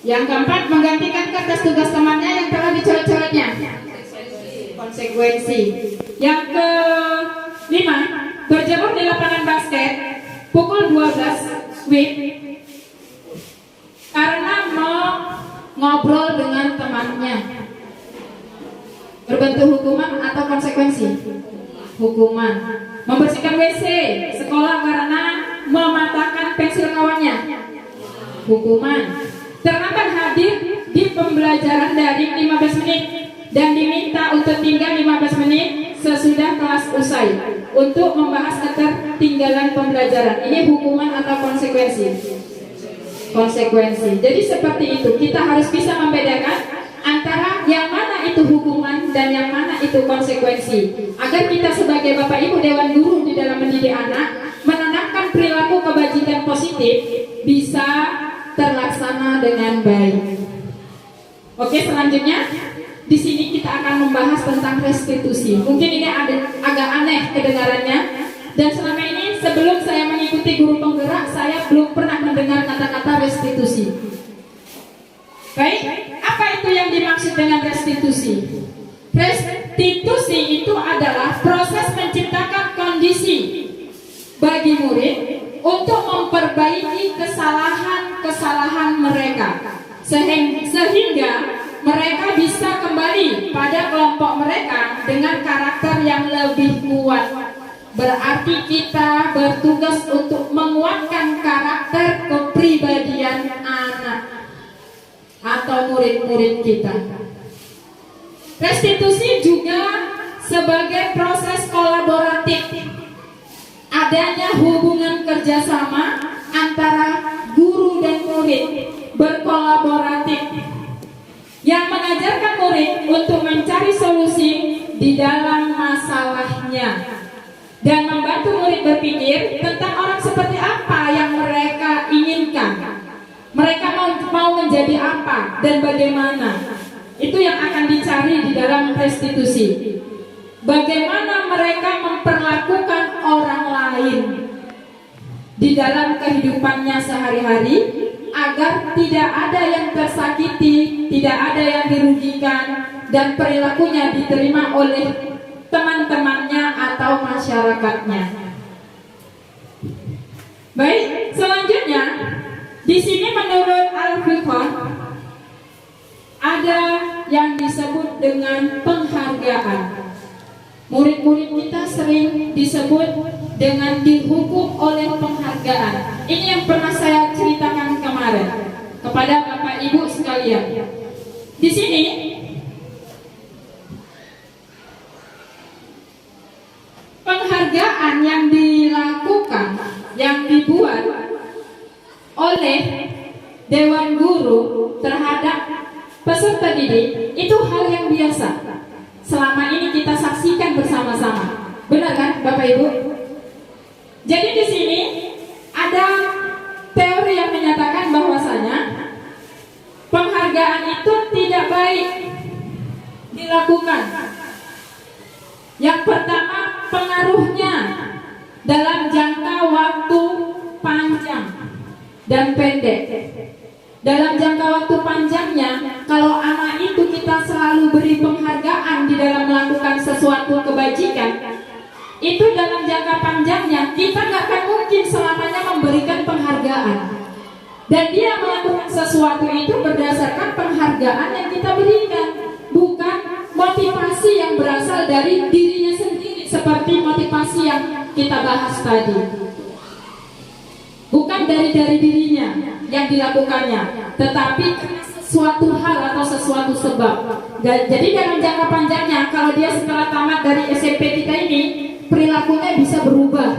Yang keempat, menggantikan kertas tugas temannya yang telah dicoret-coretnya. Konsekuensi. Yang kelima, berjemur di lapangan basket pukul 12 WIB karena mau ngobrol dengan temannya. Berbentuk hukuman atau konsekuensi? hukuman. Membersihkan WC sekolah karena mematahkan pensil kawannya, hukuman. Terlambat hadir di pembelajaran daring 15 menit dan diminta untuk tinggal 15 menit sesudah kelas usai untuk membahas ketertinggalan pembelajaran. Ini hukuman atau konsekuensi? Konsekuensi. Jadi seperti itu, kita harus bisa membedakan antara yang mana itu hukuman dan yang mana itu konsekuensi, agar kita sebagai Bapak Ibu Dewan Guru di dalam mendidik anak menanamkan perilaku kebajikan positif bisa terlaksana dengan baik. Oke, selanjutnya di sini kita akan membahas tentang restitusi. Mungkin ini agak aneh kedengarannya, dan selama ini sebelum saya mengikuti guru penggerak saya belum pernah mendengar kata-kata restitusi. Baik, apa itu yang dimaksud dengan restitusi? Restitusi itu adalah proses menciptakan kondisi bagi murid untuk memperbaiki kesalahan-kesalahan mereka sehingga mereka bisa kembali pada kelompok mereka dengan karakter yang lebih kuat. Berarti kita bertugas untuk menguatkan karakter kepribadian anak atau murid-murid kita. Restitusi juga sebagai proses kolaboratif, adanya hubungan kerjasama antara guru dan murid berkolaboratif yang mengajarkan murid untuk mencari solusi di dalam masalahnya dan membantu murid berpikir tentang orang seperti apa yang mereka inginkan. Mereka mau menjadi apa dan bagaimana. Itu yang akan dicari di dalam restitusi. Bagaimana mereka memperlakukan orang lain di dalam kehidupannya sehari-hari agar tidak ada yang tersakiti, tidak ada yang dirugikan, dan perilakunya diterima oleh teman-temannya atau masyarakatnya. Baik, selanjutnya di sini menurut Al-Fiqh ada yang disebut dengan penghargaan. Murid-murid kita sering disebut dengan dihukum oleh penghargaan. Ini yang pernah saya ceritakan kemarin kepada Bapak Ibu sekalian. Di sini penghargaan yang dilakukan, yang dibuat oleh Dewan Guru terhadap peserta didik itu hal yang biasa. Selama ini kita saksikan bersama-sama. Benar kan, Bapak Ibu? Jadi di sini ada teori yang menyatakan bahwasanya penghargaan itu tidak baik dilakukan. Yang pertama, pengaruhnya dalam jangka waktu panjang dan pendek. Dalam jangka waktu panjangnya, kalau anak itu kita selalu beri penghargaan di dalam melakukan sesuatu kebajikan, itu dalam jangka panjangnya kita nggak akan mungkin selamanya memberikan penghargaan. Dan dia melakukan sesuatu itu berdasarkan penghargaan yang kita berikan, bukan motivasi yang berasal dari dirinya sendiri, seperti motivasi yang kita bahas tadi. Bukan dari dirinya yang dilakukannya, tetapi suatu hal atau sesuatu sebab. Jadi dalam jangka panjangnya, kalau dia setelah tamat dari SMP kita ini, perilakunya bisa berubah.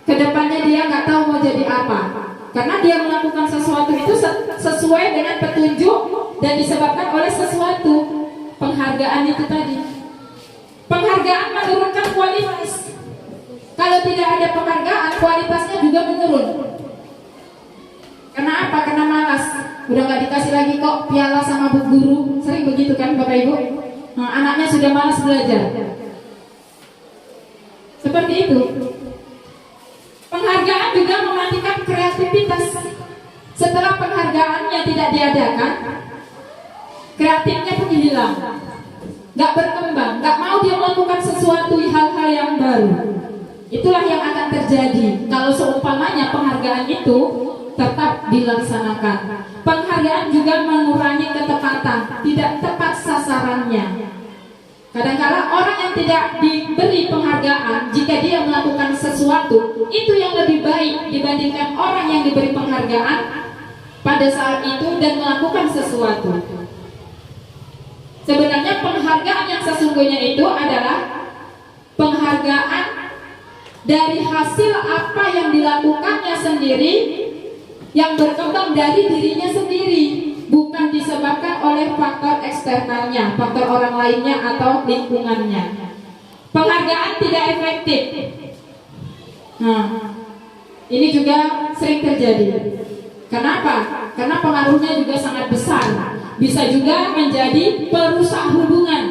Kedepannya dia nggak tahu mau jadi apa, karena dia melakukan sesuatu itu sesuai dengan petunjuk dan disebabkan oleh sesuatu penghargaan itu tadi. Penghargaan menurunkan kualitas. Kalau tidak ada penghargaan, kualitasnya juga menurun. Kenapa? Karena malas. Udah gak dikasih lagi kok piala sama bu guru. Sering begitu kan Bapak Ibu? Nah, anaknya sudah malas belajar. Seperti itu. Penghargaan juga mematikan kreativitas. Setelah penghargaannya tidak diadakan, kreatifnya pun hilang. Gak berkembang, gak mau dia melakukan sesuatu hal-hal yang baru. Itulah yang akan terjadi kalau seumpamanya penghargaan itu tetap Kadang-kala orang yang tidak diberi penghargaan jika dia melakukan sesuatu itu yang lebih baik dibandingkan orang yang diberi penghargaan pada saat itu dan melakukan sesuatu. Sebenarnya penghargaan yang sesungguhnya itu adalah penghargaan dari hasil apa yang dilakukannya sendiri, yang berkembang dari dirinya sendiri, bukan disebabkan oleh faktor eksternalnya, faktor orang lainnya atau lingkungannya. Penghargaan tidak efektif. Nah, ini juga sering terjadi. Kenapa? Karena pengaruhnya juga sangat besar. Bisa juga menjadi perusak hubungan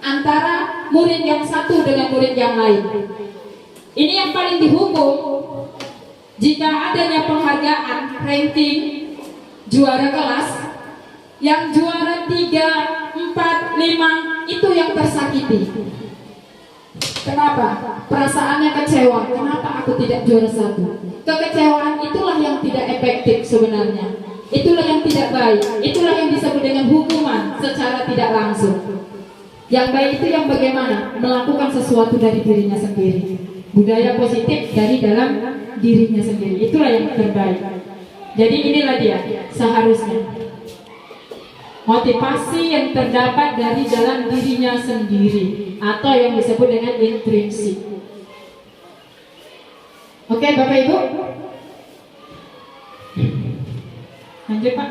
antara murid yang satu dengan murid yang lain. Ini yang paling dihukum jika adanya penghargaan ranking juara kelas, yang juara 3, 4, 5 itu yang tersakiti. Kenapa? Perasaannya kecewa. Kenapa aku tidak juara 1? Kekecewaan itulah yang tidak efektif sebenarnya. Itulah yang tidak baik. Itulah yang disebut dengan hukuman secara tidak langsung. Yang baik itu yang bagaimana? Melakukan sesuatu dari dirinya sendiri. Budaya positif dari dalam dirinya sendiri. Itulah yang terbaik. Jadi inilah dia seharusnya. Motivasi yang terdapat dari dalam dirinya sendiri atau yang disebut dengan intrinsik. Oke, Bapak Ibu. Lanjut, Pak.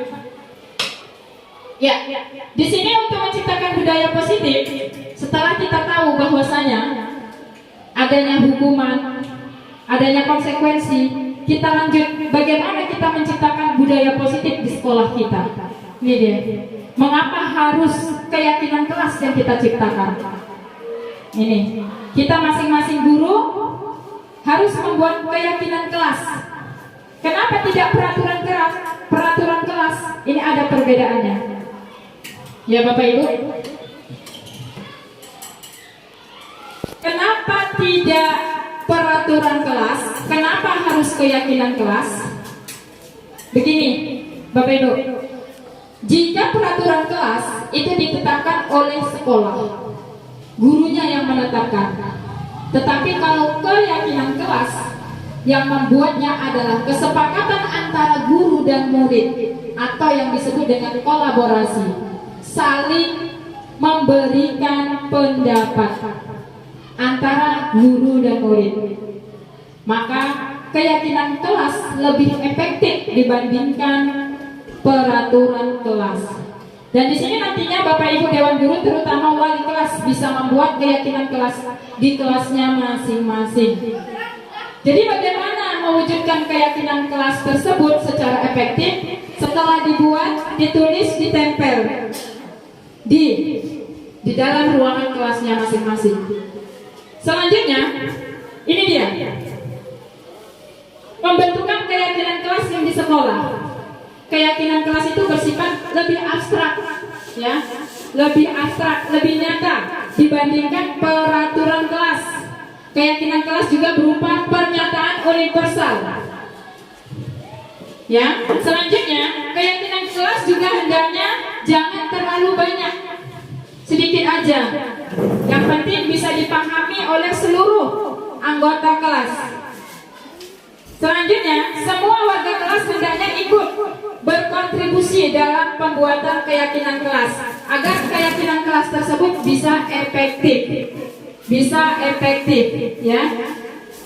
Ya, di sini untuk menciptakan budaya positif, setelah kita tahu bahwasanya adanya hukuman, adanya konsekuensi, kita lanjut bagaimana kita menciptakan budaya positif di sekolah kita. Ini dia. Mengapa harus keyakinan kelas yang kita ciptakan? Ini, kita masing-masing guru harus membuat keyakinan kelas. Kenapa tidak peraturan kelas? Peraturan kelas ini ada perbedaannya. Ya Bapak Ibu. Kenapa tidak peraturan kelas? Kenapa harus keyakinan kelas? Begini, Bapak Ibu. Jika peraturan kelas itu ditetapkan oleh sekolah, gurunya yang menetapkan. Tetapi kalau keyakinan kelas yang membuatnya adalah kesepakatan antara guru dan murid atau yang disebut dengan kolaborasi, saling memberikan pendapat antara guru dan murid, maka keyakinan kelas lebih efektif dibandingkan peraturan kelas. Dan di sini nantinya Bapak Ibu Dewan Guru terutama wali kelas bisa membuat keyakinan kelas di kelasnya masing-masing. Jadi bagaimana mewujudkan keyakinan kelas tersebut secara efektif? Setelah dibuat, ditulis, ditempel di dalam ruangan kelasnya masing-masing. Selanjutnya, ini dia pembentukan keyakinan kelas yang di sekolah. Keyakinan kelas itu bersifat lebih abstrak, ya, lebih abstrak, lebih nyata dibandingkan peraturan kelas. Keyakinan kelas juga berupa pernyataan universal. Ya, selanjutnya keyakinan kelas juga hendaknya jangan terlalu banyak, sedikit aja. Yang penting bisa dipahami oleh seluruh anggota kelas. Selanjutnya, semua warga kelas hendaknya ikut berkontribusi dalam pembuatan keyakinan kelas agar keyakinan kelas tersebut bisa efektif. Ya.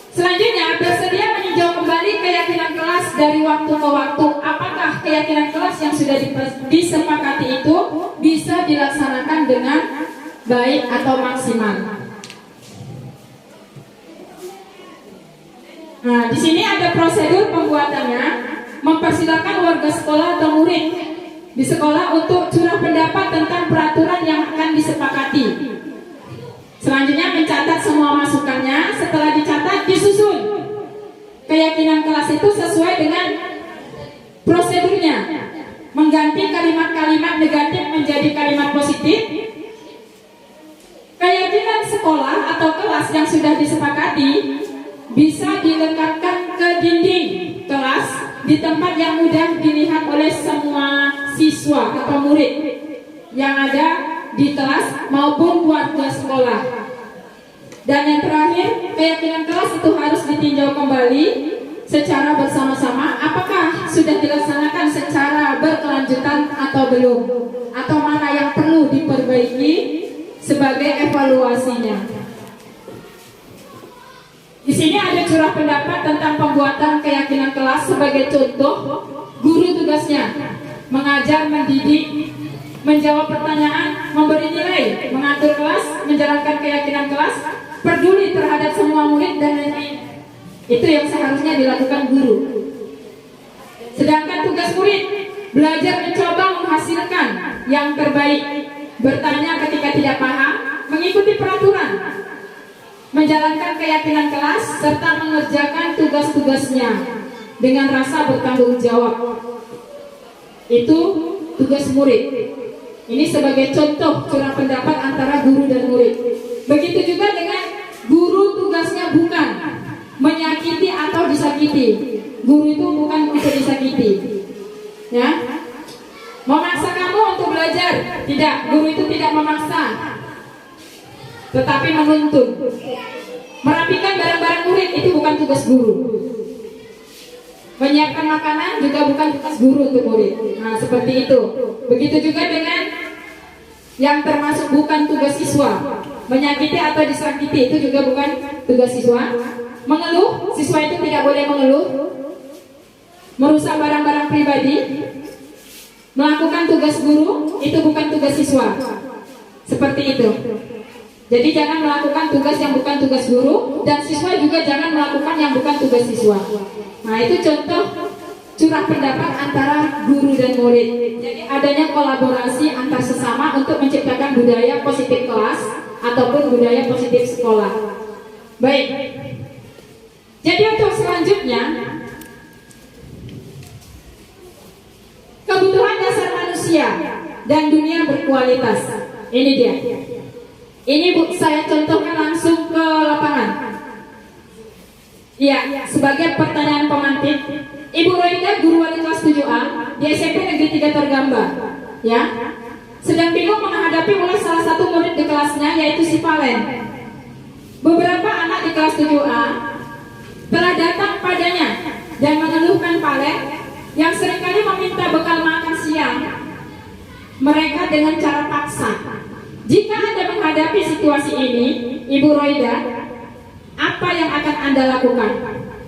Selanjutnya, bersedia meninjau kembali keyakinan kelas dari waktu ke waktu. Apakah keyakinan kelas yang sudah disepakati itu bisa dilaksanakan dengan baik atau maksimal? Nah, di sini ada prosedur pembuatannya. Mempersilakan warga sekolah atau murid di sekolah untuk curah pendapat tentang peraturan yang akan disepakati. Selanjutnya mencatat semua masukannya. Setelah dicatat, disusun keyakinan kelas itu sesuai dengan prosedurnya. Mengganti kalimat-kalimat negatif menjadi kalimat positif. Keyakinan sekolah atau kelas yang sudah disepakati bisa dilekatkan ke dinding kelas di tempat yang mudah dilihat oleh semua siswa atau murid yang ada di kelas maupun keluarga sekolah. Dan yang terakhir, keyakinan kelas itu harus ditinjau kembali secara bersama-sama apakah sudah dilaksanakan secara berkelanjutan atau belum, atau mana yang perlu diperbaiki sebagai evaluasinya. Di sini ada curah pendapat tentang pembuatan keyakinan kelas. Sebagai contoh, guru tugasnya mengajar, mendidik, menjawab pertanyaan, memberi nilai, mengatur kelas, menjalankan keyakinan kelas, peduli terhadap semua murid, dan lain-lain. Itu yang seharusnya dilakukan guru. Sedangkan tugas murid belajar mencoba menghasilkan yang terbaik, bertanya ketika tidak paham, mengikuti peraturan, menjalankan keyakinan kelas, serta mengerjakan tugas-tugasnya dengan rasa bertanggung jawab. Itu tugas murid. Ini sebagai contoh curah pendapat antara guru dan murid. Begitu juga dengan guru, tugasnya bukan menyakiti atau disakiti. Guru itu bukan untuk disakiti, ya. Memaksa kamu untuk belajar, tidak. Guru itu tidak memaksa, tetapi menuntun. Merapikan barang-barang murid itu bukan tugas guru. Menyiapkan makanan juga bukan tugas guru untuk murid. Nah, seperti itu. Begitu juga dengan yang termasuk bukan tugas siswa. Menyakiti atau disakiti itu juga bukan tugas siswa. Mengeluh, siswa itu tidak boleh mengeluh. Merusak barang-barang pribadi, melakukan tugas guru itu bukan tugas siswa. Seperti itu. Jadi jangan melakukan tugas yang bukan tugas guru, dan siswa juga jangan melakukan yang bukan tugas siswa. Nah, itu contoh curah pendapat antara guru dan murid. Jadi adanya kolaborasi antar sesama untuk menciptakan budaya positif kelas ataupun budaya positif sekolah. Baik. Jadi untuk selanjutnya, kebutuhan dasar manusia dan dunia berkualitas. Ini dia. Ini saya contohkan langsung ke lapangan. Iya, sebagai pertanyaan pemantik, Ibu Roida, guru wali kelas 7A di SMP Negeri 3 Tergambar, ya, sedang bingung menghadapi ulas salah satu murid di kelasnya, yaitu si Valen. Beberapa anak di kelas 7A telah datang padanya dan mengeluhkan Valen yang seringkali meminta bekal makan siang mereka dengan cara paksa. Jika Anda menghadapi situasi ini, Ibu Roida, apa yang akan Anda lakukan?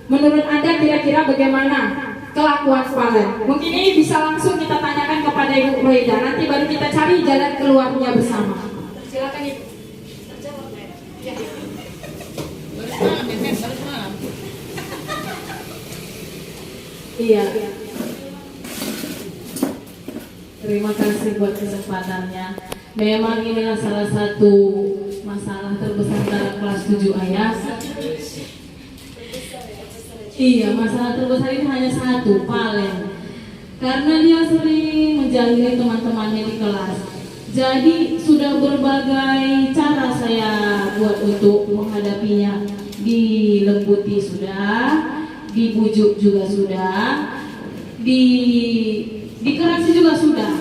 Menurut Anda kira-kira bagaimana kelakuan Valen? Mungkin ini bisa langsung kita tanyakan kepada Ibu Roida. Nanti baru kita cari jalan keluarnya bersama. Silakan Ibu. Ya. Iya. Terima kasih buat kesempatannya. Memang inilah salah satu masalah terbesar dalam kelas 7A, ya. Iya, masalah terbesar ini hanya satu, Valen. Karena dia sering menjauhi teman-temannya di kelas. Jadi sudah berbagai cara saya buat untuk menghadapinya. Dilembuti sudah, dibujuk juga sudah, dikerasi juga sudah.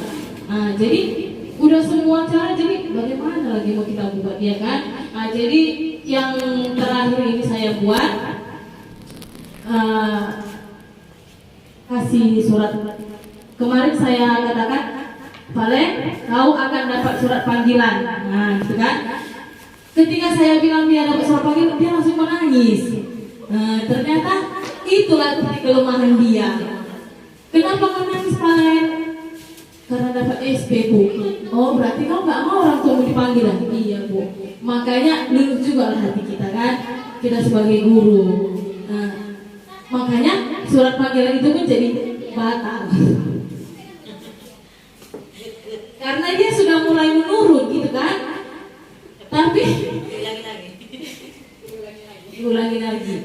Nah, jadi udah semua cara, jadi bagaimana lagi mau kita buat, ya kan? Nah, jadi yang terakhir ini saya buat kasih surat. Kemarin saya katakan, Valen, kau akan dapat surat panggilan. Nah, gitu kan? Ketika saya bilang dia dapat surat panggilan, dia langsung menangis. Ternyata itulah kelemahan dia. Kenapa menangis, Valen? Karena dapat SP, Bu. Oh, berarti kau nggak mau orang tuamu dipanggil? Iya, Bu. Makanya lurus juga hati kita, kan? Kita sebagai guru. Nah, makanya surat panggilan itu pun jadi batal. Karena dia sudah mulai menurun, gitu kan? Tapi ulangi lagi.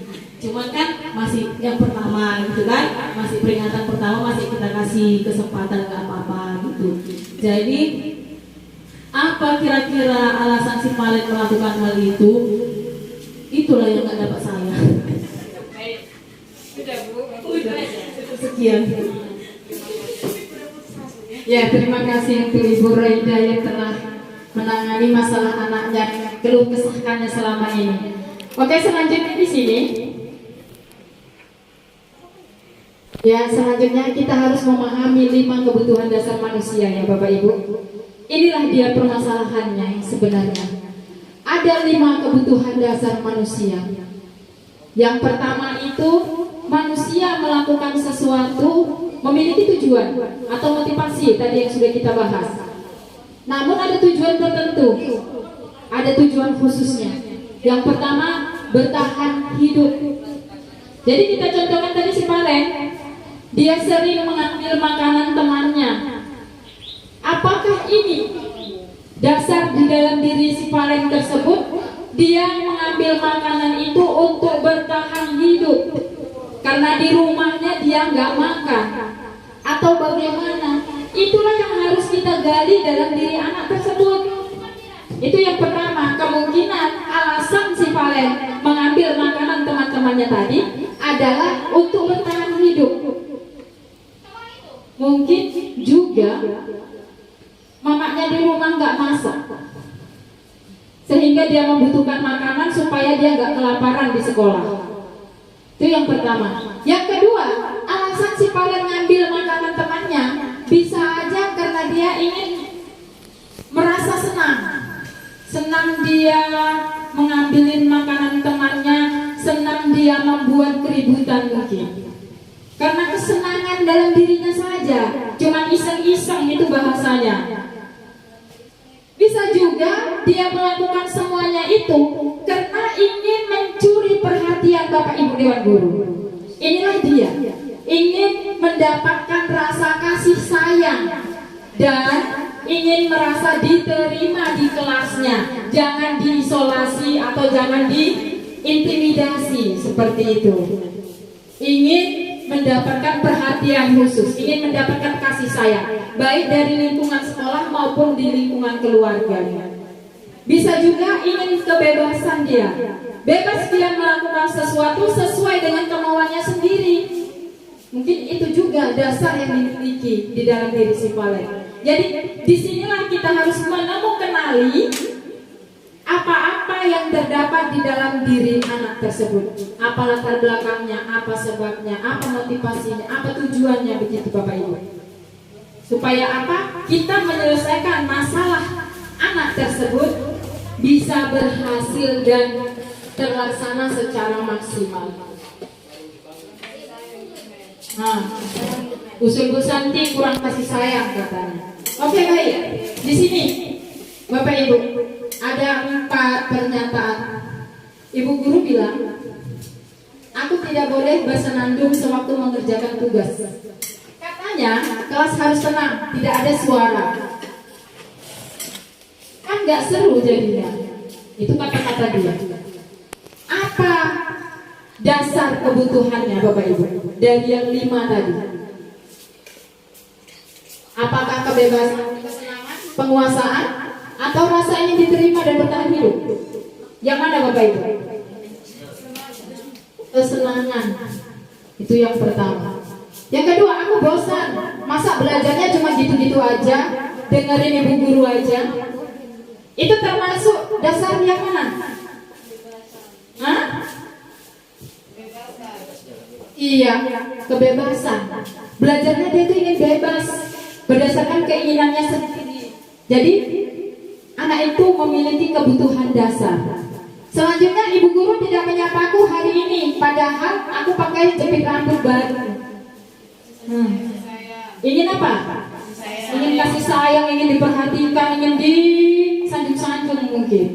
Cuman kan masih yang pertama, gitu kan? Masih peringatan pertama, masih kita kasih kesempatan, nggak apa-apa gitu. Jadi apa kira-kira alasan si Valen melakukan hal itu? Itulah yang nggak dapat saya. Sudah, Bu. Udah, sekian. Ya, terima kasih untuk Ibu Roida yang telah menangani masalah anaknya, keluh kesahkannya selama ini. Oke, selanjutnya di sini. Ya, selanjutnya kita harus memahami 5 kebutuhan dasar manusia ya Bapak Ibu. Inilah dia permasalahannya sebenarnya. Ada 5 kebutuhan dasar manusia. Yang pertama itu manusia melakukan sesuatu memiliki tujuan atau motivasi tadi yang sudah kita bahas. Namun ada tujuan tertentu, ada tujuan khususnya. Yang pertama bertahan hidup. Jadi kita contohkan tadi si Palen, dia sering mengambil makanan temannya. Apakah ini dasar di dalam diri si Palen tersebut? Dia mengambil makanan itu untuk bertahan hidup karena di rumahnya dia nggak makan, atau bagaimana? Itulah yang harus kita gali dalam diri anak tersebut. Itu yang pertama, kemungkinan alasan si Palen mengambil makanan teman-temannya tadi adalah untuk bertahan hidup. Mungkin juga mamanya di rumah nggak masak, sehingga dia membutuhkan makanan supaya dia nggak kelaparan di sekolah. Itu yang pertama. Yang kedua, alasan si Palen ngambil makanan temannya bisa aja karena dia ingin merasa senang. Senang dia mengambilin makanan temannya, senang dia membuat keributan mungkin. Karena kesenangan dalam dirinya saja, cuma iseng-iseng itu bahasanya. Bisa juga dia melakukan semuanya itu karena ingin mencuri perhatian Bapak Ibu Dewan Guru. Inilah dia, ingin mendapatkan rasa kasih sayang dan ingin merasa diterima di kelasnya. Jangan diisolasi atau jangan diintimidasi seperti itu. Ingin mendapatkan perhatian khusus, ingin mendapatkan kasih sayang, baik dari lingkungan sekolah maupun di lingkungan keluarganya. Bisa juga ingin kebebasan dia, bebas dia melakukan sesuatu sesuai dengan kemauannya sendiri. Mungkin itu juga dasar yang dimiliki di dalam diri si Palen. Jadi disinilah kita harus menemukanali apa-apa yang terdapat di dalam diri anak tersebut. Apa latar belakangnya, apa sebabnya, apa motivasinya, apa tujuannya, begitu Bapak Ibu. Supaya apa? Kita menyelesaikan masalah anak tersebut bisa berhasil dan terlaksana secara maksimal. Nah, usul Bu Santi kurang kasih sayang katanya. Oke, baik. Di sini Bapak Ibu ada 4 pernyataan. Ibu guru bilang, aku tidak boleh bersenandung sewaktu mengerjakan tugas. Katanya kelas harus tenang, tidak ada suara. Kan nggak seru jadinya. Itu kata-kata dia. Apa dasar kebutuhannya Bapak Ibu dari yang 5 tadi? Apakah kebebasan, kesenangan, penguasaan, atau rasa ingin diterima dan bertahan hidup? Yang mana Bapak Ibu? Kesenangan. Itu yang pertama. Yang kedua, aku bosan. Masa belajarnya cuma gitu-gitu aja, dengerin ibu guru aja? Itu termasuk dasar yang mana? Hah? Iya, kebebasan. Belajarnya dia itu ingin bebas berdasarkan keinginannya sendiri. Jadi anak itu memiliki kebutuhan dasar. Selanjutnya ibu guru tidak menyapaku hari ini, padahal aku pakai jepit rambut baru. Ingin apa? Ingin kasih sayang, ingin diperhatikan, ingin disanjung-sanjung mungkin.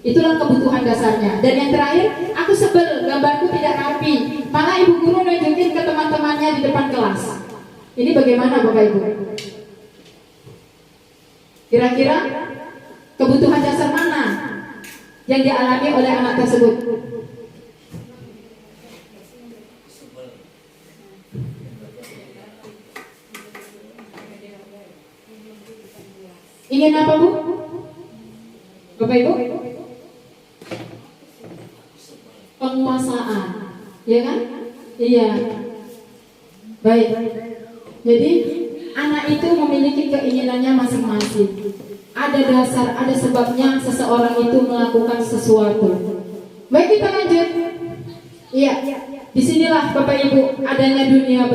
Itulah kebutuhan dasarnya. Dan yang terakhir, aku sebel, gambarku tidak rapi. Malah ibu guru nunjukin ke teman-temannya di depan kelas. Ini bagaimana Bapak Ibu? Kira-kira kebutuhan dasar mana yang dialami oleh anak tersebut? Ingin apa Bu? Bapak Ibu? Penguasaan, ya kan? Iya. Baik. Jadi anak itu memiliki keinginannya masing-masing. ada dasar, ada sebabnya seseorang itu melakukan sesuatu. Baik, kita lanjut. Iya, disinilah Bapak Ibu adanya dunia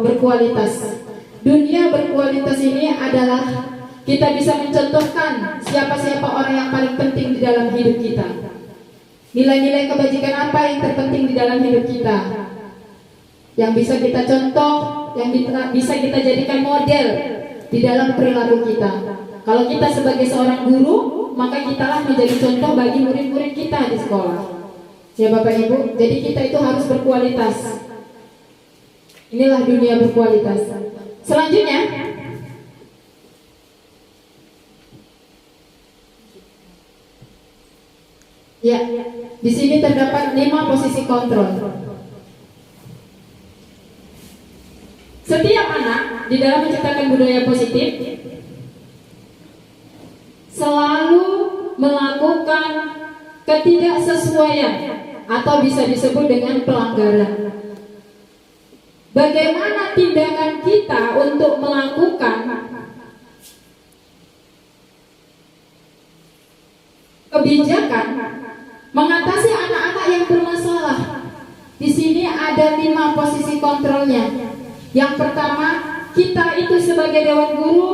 berkualitas. Dunia berkualitas ini adalah kita bisa mencontohkan siapa-siapa orang yang paling penting di dalam hidup kita. Nilai-nilai kebajikan apa yang terpenting di dalam hidup kita, yang bisa kita contoh, yang bisa kita jadikan model di dalam perilaku kita. Kalau kita sebagai seorang guru, maka kitalah menjadi contoh bagi murid-murid kita di sekolah. Ya Bapak Ibu, jadi kita itu harus berkualitas. Inilah dunia berkualitas. Selanjutnya, ya, di sini terdapat 5 posisi kontrol. Setiap anak di dalam menciptakan budaya positif selalu melakukan ketidaksesuaian atau bisa disebut dengan pelanggaran. Bagaimana tindakan kita untuk melakukan kebijakan mengatasi anak-anak yang bermasalah? Di sini ada 5 posisi kontrolnya. Yang pertama, kita itu sebagai dewan guru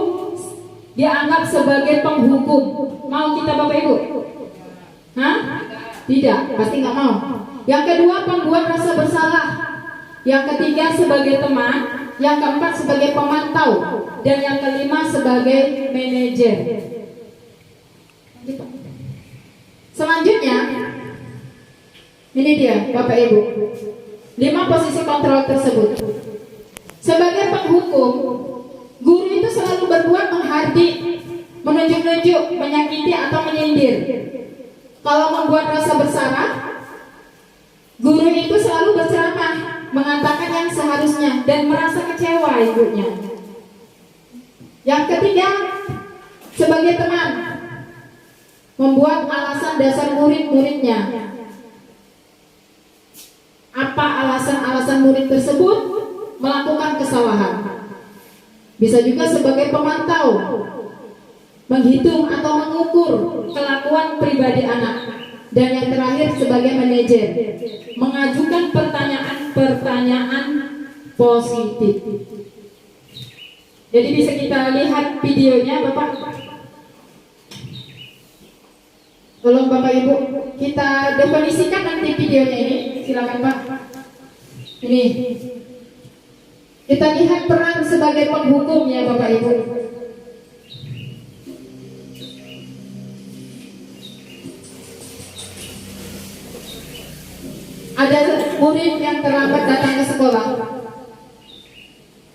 dianggap sebagai penghukum. Mau kita Bapak Ibu? Hah? Tidak, pasti nggak mau. Yang kedua, pembuat rasa bersalah. Yang ketiga, sebagai teman. Yang keempat, sebagai pemantau. Dan yang kelima, sebagai manajer. Selanjutnya, ini dia Bapak Ibu, 5 posisi kontrol tersebut. Sebagai penghukum, guru itu selalu berbuat menghardik, menunjuk-nunjuk, menyakiti atau menyindir. Kalau membuat rasa bersalah, guru itu selalu berceramah, mengatakan yang seharusnya dan merasa kecewa ibunya. Yang ketiga, sebagai teman, membuat alasan dasar murid-muridnya. Apa alasan-alasan murid tersebut melakukan kesalahan? Bisa juga sebagai pemantau, menghitung atau mengukur kelakuan pribadi anak. Dan yang terakhir sebagai manajer, mengajukan pertanyaan-pertanyaan positif. Jadi bisa kita lihat videonya Bapak. Tolong Bapak Ibu, kita definisikan nanti videonya ini. Silakan Pak. Ini kita lihat peran sebagai penghukum ya Bapak Ibu. Ada murid yang terlambat datang ke sekolah.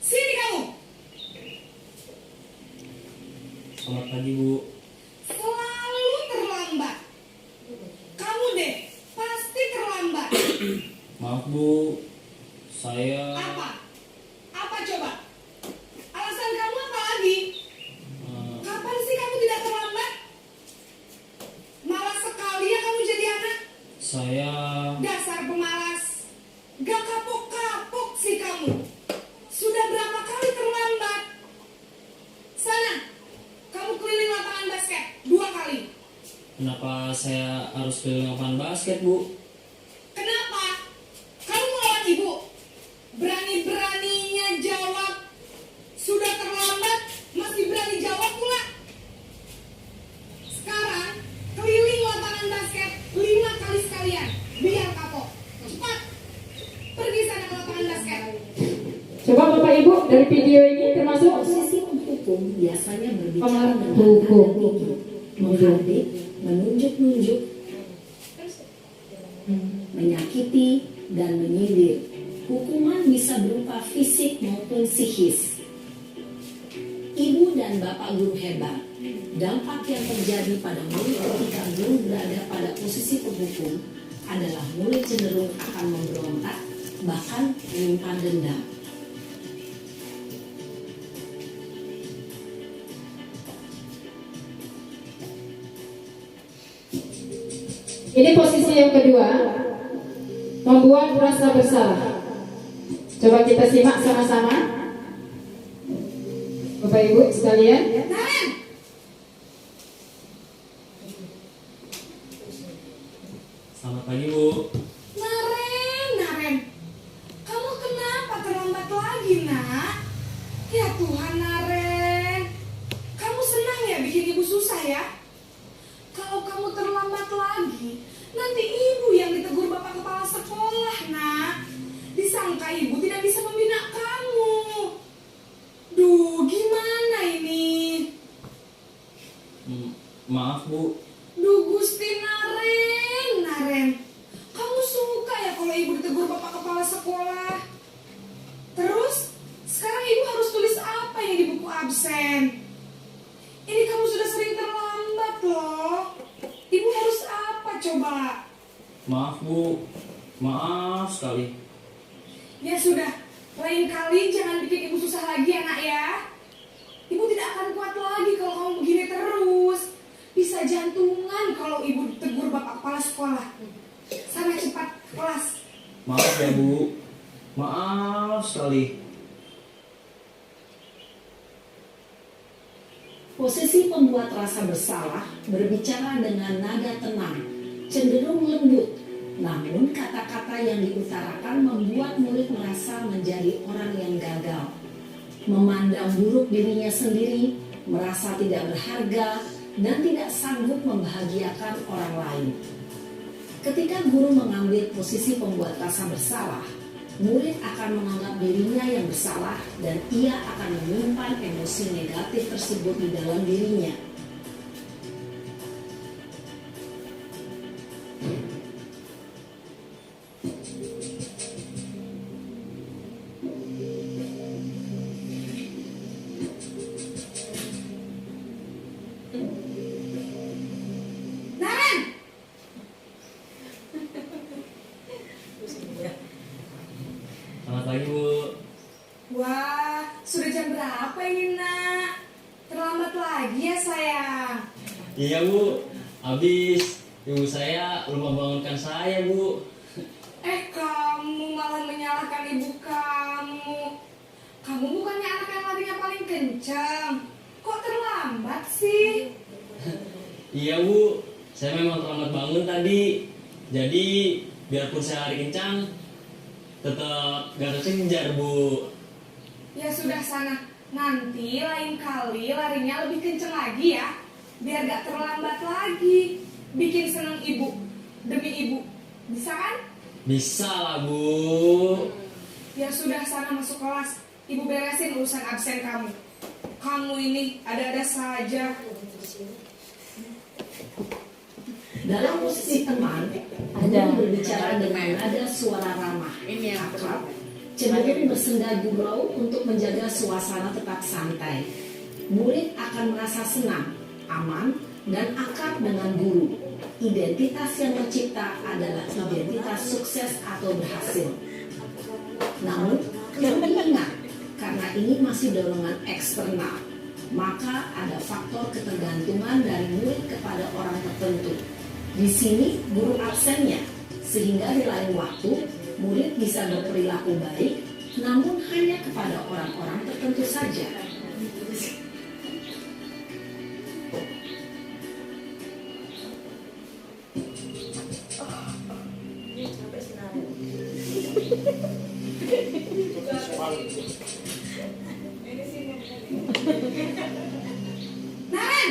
Sini kamu. Selamat pagi Bu. Selalu terlambat. Kamu deh, pasti terlambat. Maaf Bu, saya Apa? Apa coba? Alasan kamu apa lagi? Kapan sih kamu tidak terlambat? Malas sekali ya kamu jadi anak. saya Dasar pemalas. Gak kapok-kapok sih kamu. Sudah berapa kali terlambat? Sana, kamu keliling lapangan basket 2 kali. kenapa saya harus keliling lapangan basket Bu? Kenapa? Kamu melawan ibu? Berani-beraninya jawab. Sudah terlambat, masih berani jawab pula. Sekarang, keliling lapangan basket 5 kali sekalian. Biar kapok. Cepat. Pergi sana ke lapangan basket. Coba Bapak Ibu dari video ini termasuk Posisi penghukum biasanya berbicara dengan Penghukum. nada tinggi, menghardik, menunjuk-nunjuk, menyakiti, dan menyindir. Hukuman bisa berupa fisik maupun psikis. Ibu dan Bapak guru hebat. Dampak yang terjadi pada murid ketika guru berada pada posisi penghukum adalah murid cenderung akan memberontak, bahkan menyimpan dendam. Ini posisi yang kedua, membuat rasa bersalah. Coba kita simak sama-sama, Bapak Ibu sekalian. Karen, pagi Bu. Naren, kamu kenapa terlambat lagi, nak? Ya Tuhan, Naren. Kamu senang ya bikin ibu susah ya? Kalau kamu terlambat lagi, nanti ibu yang ditegur bapak kepala sekolah, nak. Disangka ibu tidak bisa membina kamu. Duh, gimana ini? Maaf Bu. Duh, Gusti Naren. Kamu suka ya kalau ibu ditegur bapak kepala sekolah? Terus, sekarang ibu harus tulis apa yang di buku absen? Ini kamu sudah sering terlambat loh. Ibu harus apa coba? Maaf Bu. Maaf sekali. Ya sudah, lain kali jangan bikin ibu susah lagi ya nak ya. Ibu tidak akan kuat lagi kalau kamu begini terus. Bisa jantungan kalau ibu ditegur bapak kepala sekolah. Sana cepat kelas. Maaf ya Bu. Maaf sekali. Posisi pembuat rasa bersalah berbicara dengan nada tenang, cenderung lembut. Namun kata-kata yang diutarakan membuat murid merasa menjadi orang yang gagal. Memandang buruk dirinya sendiri, merasa tidak berharga, dan tidak sanggup membahagiakan orang lain. Ketika guru mengambil posisi pembuat rasa bersalah, murid akan menganggap dirinya yang bersalah dan ia akan menyimpan emosi negatif tersebut di dalam dirinya. Naren! Selamat pagi Bu. Wah, sudah jam berapa ini nak? Terlambat lagi ya sayang. Iya Bu. Habis ibu saya lupa bangunkan saya Bu. Kamu malah menyalahkan ibu kamu. Kamu bukannya anak yang larinya paling kencang. Kok terlambat sih? Iya Bu. Saya memang terlambat bangun tadi. Jadi biarpun saya lari kencang, tetap gak terkejar Bu. Ya sudah sana. Nanti lain kali larinya lebih kencang lagi ya. Biar gak terlambat lagi. Bikin seneng ibu. Demi ibu. Bisa kan? Bisa lah Bu. Ya sudah sana masuk kelas. Ibu beresin urusan absen kamu. Kamu ini ada-ada saja. Dalam posisi teman, guru berbicara dengan nada suara ramah, akrab, cenderung bersenda gurau untuk menjaga suasana tetap santai. Murid akan merasa senang, aman, dan akrab dengan guru. Identitas yang tercipta adalah identitas sukses atau berhasil. Namun, perlu diingat, karena ini masih dorongan eksternal, maka ada faktor ketergantungan dari murid kepada orang tertentu. Di sini guru absennya, sehingga di lain waktu murid bisa berperilaku baik, namun hanya kepada orang-orang tertentu saja. Naren!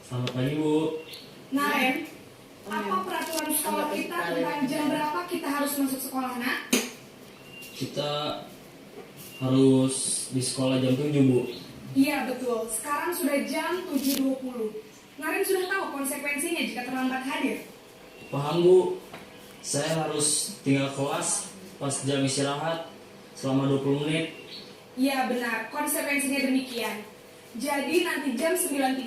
Selamat pagi Bu. Naren, apa peraturan sekolah kita tentang jam berapa kita harus masuk sekolah, nak? Kita harus di sekolah jam 7 Bu. Iya betul, sekarang sudah jam 7.20. Naren sudah tahu konsekuensinya jika terlambat hadir. Paham Bu. Saya harus tinggal kelas pas jam istirahat selama 20 menit. Iya benar, konsekuensinya demikian. Jadi nanti jam 9.30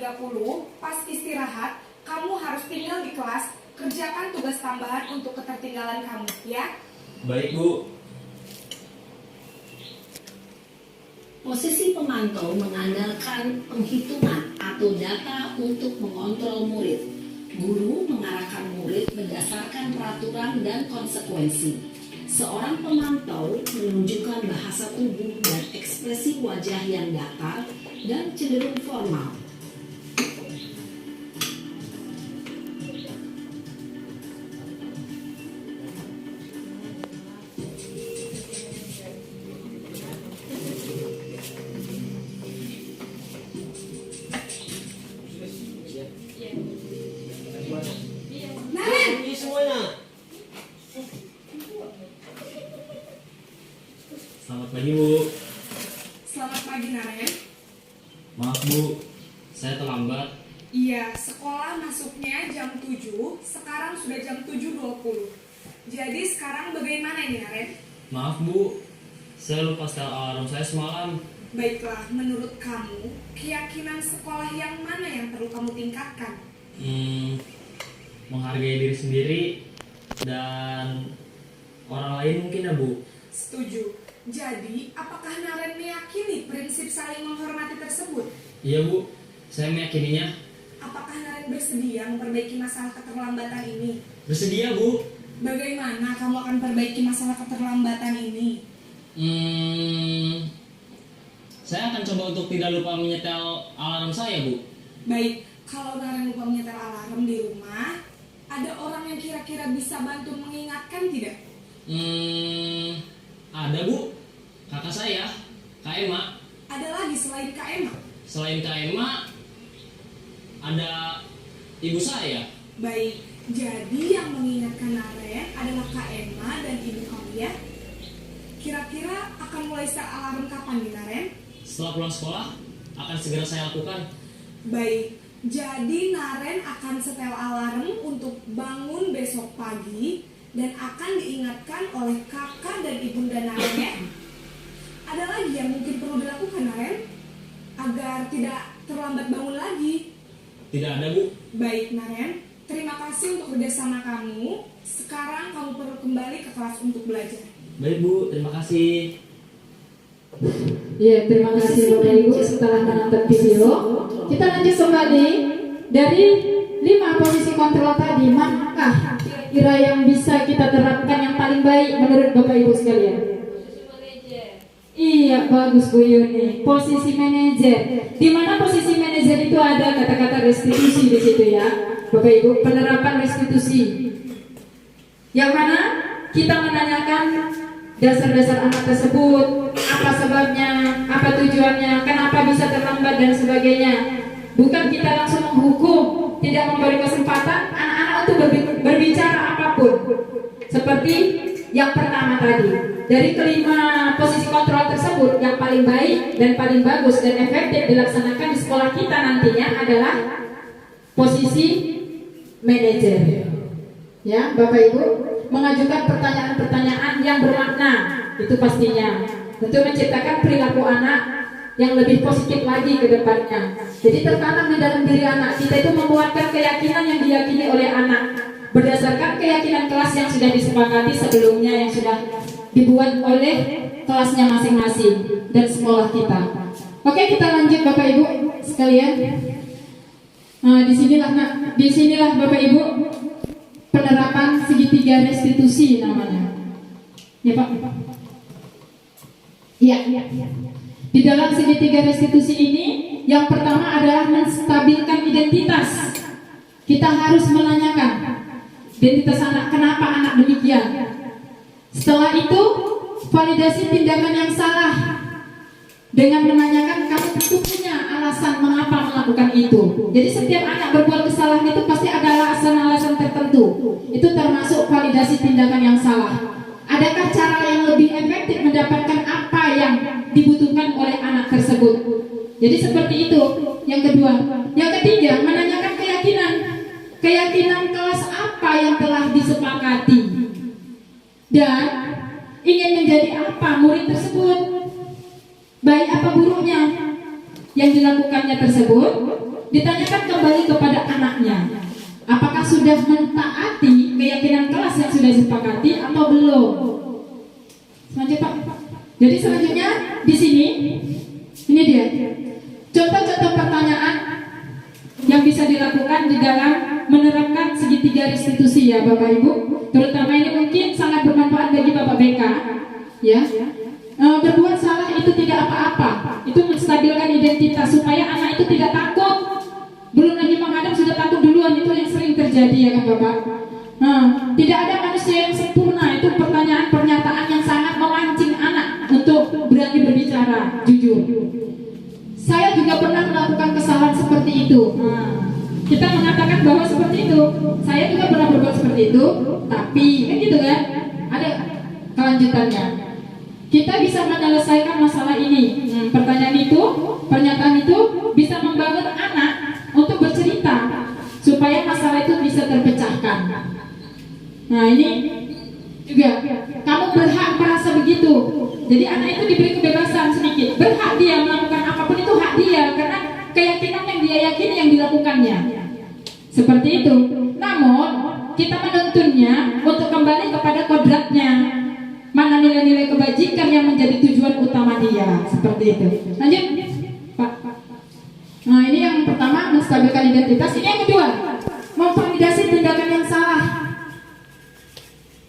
pas istirahat, kamu harus tinggal di kelas, kerjakan tugas tambahan untuk ketertinggalan kamu, ya? Baik Bu. Posisi pemantau mengandalkan penghitungan atau data untuk mengontrol murid. Guru mengarahkan murid berdasarkan peraturan dan konsekuensi. Seorang pemantau menunjukkan bahasa tubuh dan ekspresi wajah yang datar dan cenderung formal. Selamat pagi, Naren. Maaf Bu, saya terlambat. Iya, sekolah masuknya jam 7, sekarang sudah jam 7.20. Jadi sekarang bagaimana ini, Naren? Maaf Bu, saya lupa setel alarm saya semalam. Baiklah, menurut kamu, keyakinan sekolah yang mana yang perlu kamu tingkatkan? Menghargai diri sendiri dan orang lain mungkin ya Bu. Setuju. Jadi, apakah Naren meyakini prinsip saling menghormati tersebut? Iya Bu, saya meyakininya. Apakah Naren bersedia memperbaiki masalah keterlambatan ini? Bersedia Bu. Bagaimana kamu akan perbaiki masalah keterlambatan ini? Saya akan coba untuk tidak lupa menyetel alarm saya Bu. Baik, kalau Naren lupa menyetel alarm di rumah, ada orang yang kira-kira bisa bantu mengingatkan tidak? Ada Bu, kakak saya, Kak Ema. Ada lagi selain Kak Emma? Selain Kak Ema, ada ibu saya. Baik, jadi yang mengingatkan Naren adalah Kak Emma dan ibu kamu ya? Kira-kira akan mulai start alarm kapan nih, Naren? Setelah pulang sekolah, akan segera saya lakukan. Baik, jadi Naren akan setel alarm untuk bangun besok pagi dan akan diingatkan oleh kakak dan ibunda Naren ya? Ada lagi yang mungkin perlu dilakukan, Naren? Agar tidak terlambat bangun lagi. Tidak ada Bu. Baik, Naren. Terima kasih untuk kerjasama kamu. Sekarang kamu perlu kembali ke kelas untuk belajar. Baik Bu, terima kasih. Ya, terima kasih Bapak Ibu setelah menonton video. Kita lanjut kembali dari 5 posisi kontrol tadi. Manakah kira yang bisa kita terapkan yang paling baik menurut Bapak Ibu sekalian? Iya, bagus Bu Yuni. Posisi manajer. Di mana posisi manajer itu ada kata-kata restitusi di situ ya, Bapak Ibu. Penerapan restitusi. Yang mana kita menanyakan dasar-dasar anak tersebut, apa sebabnya, apa tujuannya, kenapa bisa terlambat dan sebagainya. Bukan kita langsung menghukum, tidak memberi kesempatan anak-anak untuk berbicara apapun. Seperti yang pertama tadi, dari kelima posisi kontrol tersebut, yang paling baik dan paling bagus dan efektif dilaksanakan di sekolah kita nantinya adalah posisi manajer. Ya, Bapak Ibu, mengajukan pertanyaan-pertanyaan yang bermakna, itu pastinya. Tentu menciptakan perilaku anak yang lebih positif lagi ke depannya. Jadi tertanam di dalam diri anak kita itu menguatkan keyakinan yang diyakini oleh anak berdasarkan keyakinan kelas yang sudah disepakati sebelumnya, yang sudah dibuat oleh kelasnya masing-masing dan sekolah kita. Oke, kita lanjut Bapak Ibu sekalian. Disinilah Bapak Ibu penerapan segitiga restitusi namanya. Ya Pak. Iya. Di dalam segitiga restitusi ini, yang pertama adalah menstabilkan identitas. Kita harus menanyakan identitas anak, kenapa anak demikian. Setelah itu, validasi tindakan yang salah dengan menanyakan kamu tentu punya alasan mengapa melakukan itu. Jadi setiap anak berbuat kesalahan itu pasti ada alasan-alasan tertentu. Itu termasuk validasi tindakan yang salah. Adakah cara yang lebih efektif mendapatkan apa yang dibutuhkan oleh anak tersebut? Jadi seperti itu. Yang kedua. Yang ketiga, menanyakan keyakinan kelas apa yang telah disepakati dan ingin menjadi apa murid tersebut, baik apa buruknya yang dilakukannya tersebut. Ditanyakan kembali kepada anaknya, apakah sudah mentaati keyakinan kelas yang sudah disepakati atau belum. Selanjutnya Pak. Jadi selanjutnya di sini, ini dia contoh-contoh pertanyaan yang bisa dilakukan di dalam menerapkan segitiga restitusi ya Bapak Ibu. Terutama ini mungkin sangat bermanfaat bagi Bapak BK ya. Berbuat salah itu tidak apa-apa. Itu menstabilkan identitas supaya anak itu tidak takut. Belum lagi menghadap sudah takut duluan, itu yang sering terjadi ya kan Bapak. Tidak ada manusia yang sempurna. Itu pertanyaan pernyataan yang sangat memancing anak untuk berani berbicara jujur. Saya juga pernah melakukan kesalahan seperti itu. Kita mengatakan bahwa seperti itu. Saya juga pernah berbuat seperti itu, tapi kan gitu kan? Ada kelanjutannya. Kita bisa menyelesaikan masalah ini. Pertanyaan pernyataan itu bisa membangun anak untuk bercerita supaya masalah itu bisa terpecahkan. Nah ini juga kamu berhak merasa begitu. Jadi anak itu diberi kebebasan sedikit, berhak dia melakukan apapun, itu hak dia karena keyakinan yang dia yakini yang dilakukannya. Seperti itu. Namun kita menuntunnya untuk kembali kepada kodratnya. Mana nilai-nilai kebajikan yang menjadi tujuan utama dia. Seperti itu. Lanjut, Pak. Nah ini yang pertama, menstabilkan identitas. Ini yang kedua, memvalidasi tindakan yang salah.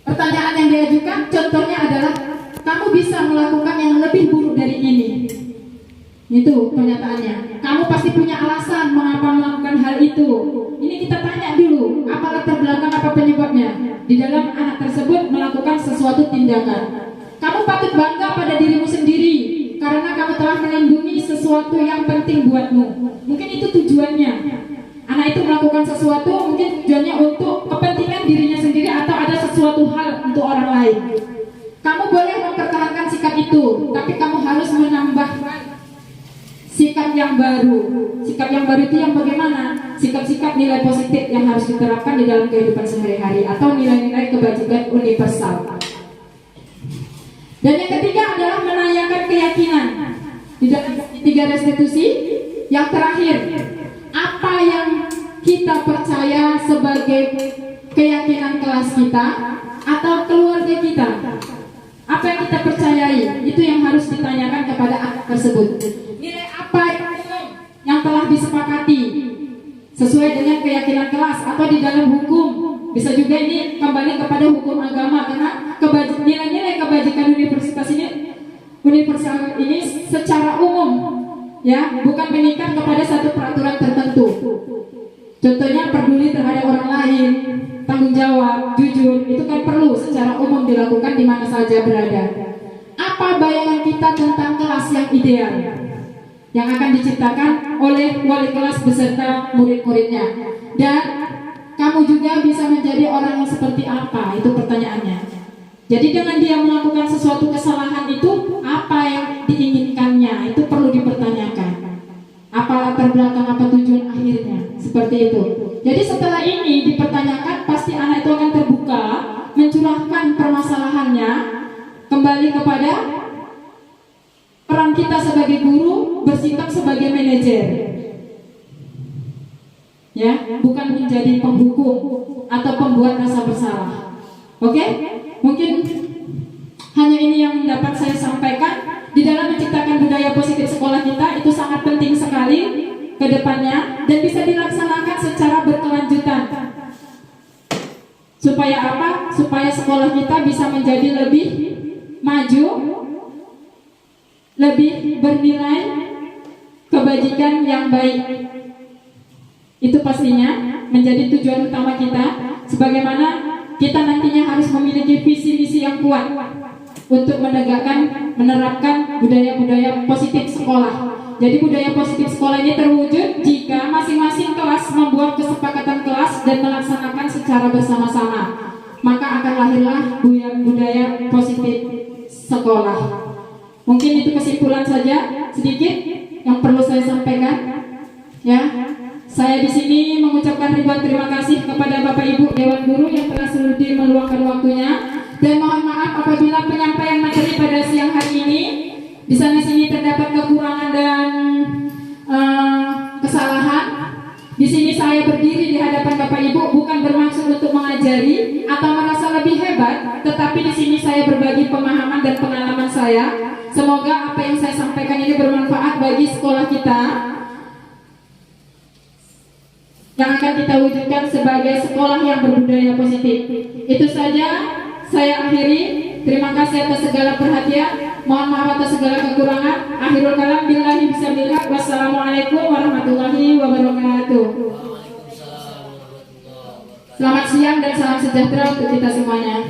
Pertanyaan yang diajukan contohnya adalah, kamu bisa melakukan yang lebih buruk dari ini. Itu pernyataannya. Kamu pasti punya alasan mengapa melakukan hal itu. Ini kita tanya dulu, apa latar belakang, apa penyebabnya di dalam anak tersebut melakukan sesuatu tindakan. Kamu patut bangga pada dirimu sendiri karena kamu telah melindungi sesuatu yang penting buatmu. Mungkin itu tujuannya. Anak itu melakukan sesuatu mungkin tujuannya untuk kepentingan dirinya sendiri atau ada sesuatu hal untuk orang lain. Kamu boleh mempertahankan sikap itu, tapi kamu harus menambah sikap yang baru. Sikap yang baru itu yang bagaimana? Sikap-sikap nilai positif yang harus diterapkan di dalam kehidupan sehari-hari atau nilai-nilai kebajikan universal. Dan yang ketiga adalah menanyakan keyakinan di dalam 3 restitusi. Yang terakhir, apa yang kita percaya sebagai keyakinan kelas kita atau keluarga kita? Apa yang kita percayai? Itu yang harus ditanyakan kepada anak tersebut. Nilai apa yang telah disepakati sesuai dengan keyakinan kelas atau di dalam hukum? Bisa juga ini kembali kepada hukum agama karena nilai-nilai kebajikan universal ini secara umum, ya, bukan mengikat kepada satu peraturan tertentu. Contohnya peduli terhadap orang lain, tanggung jawab, jujur, itu kan perlu secara umum dilakukan di mana saja berada. Apa bayangan kita tentang kelas yang ideal yang akan diciptakan oleh wali kelas beserta murid-muridnya? Dan kamu juga bisa menjadi orang yang seperti apa? Itu pertanyaannya. Jadi dengan dia melakukan sesuatu kesalahan itu, apa yang diinginkannya? Itu perlu dipertanyakan. Apa latar belakang, apa tujuan akhirnya? Seperti itu. Jadi setelah ini dipertanyakan, pasti anak itu akan terbuka, mencurahkan permasalahannya, kembali kepada peran kita sebagai guru, bersikap sebagai manajer, ya, bukan menjadi penghukum atau pembuat rasa bersalah. Oke? Mungkin hanya ini yang dapat saya sampaikan. Di dalam menciptakan budaya positif sekolah kita itu sangat penting sekali ke depannya dan bisa dilaksanakan secara berkelanjutan. Supaya apa? Supaya sekolah kita bisa menjadi lebih maju, lebih bernilai kebajikan yang baik. Itu pastinya menjadi tujuan utama kita. Sebagaimana kita nantinya harus memiliki visi misi yang kuat untuk menerapkan budaya-budaya positif sekolah. Jadi budaya positif sekolah ini terwujud jika masing-masing kelas membuat kesepakatan kelas dan melaksanakan secara bersama-sama. Maka akan lahirlah budaya positif sekolah. Mungkin itu kesimpulan saja sedikit yang perlu saya sampaikan. Ya, saya di sini mengucapkan ribuan terima kasih kepada Bapak Ibu Dewan Guru yang telah sudi meluangkan waktunya. Dan mohon maaf apabila penyampaian materi pada siang hari ini di sana-sini terdapat kekurangan dan kesalahan. Di sini saya berdiri di hadapan Bapak Ibu bukan bermaksud untuk mengajari atau merasa lebih hebat, tetapi di sini saya berbagi pemahaman dan pengalaman saya. Semoga apa yang saya sampaikan ini bermanfaat bagi sekolah kita yang akan kita wujudkan sebagai sekolah yang berbudaya positif. Itu saja. Saya akhiri. Terima kasih atas segala perhatian. Mohon maaf atas segala kekurangan. Akhirul kalam billahi bismillah. Wassalamualaikum warahmatullahi wabarakatuh. Selamat siang dan salam sejahtera untuk kita semuanya.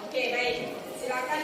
Oke, baik. Silakan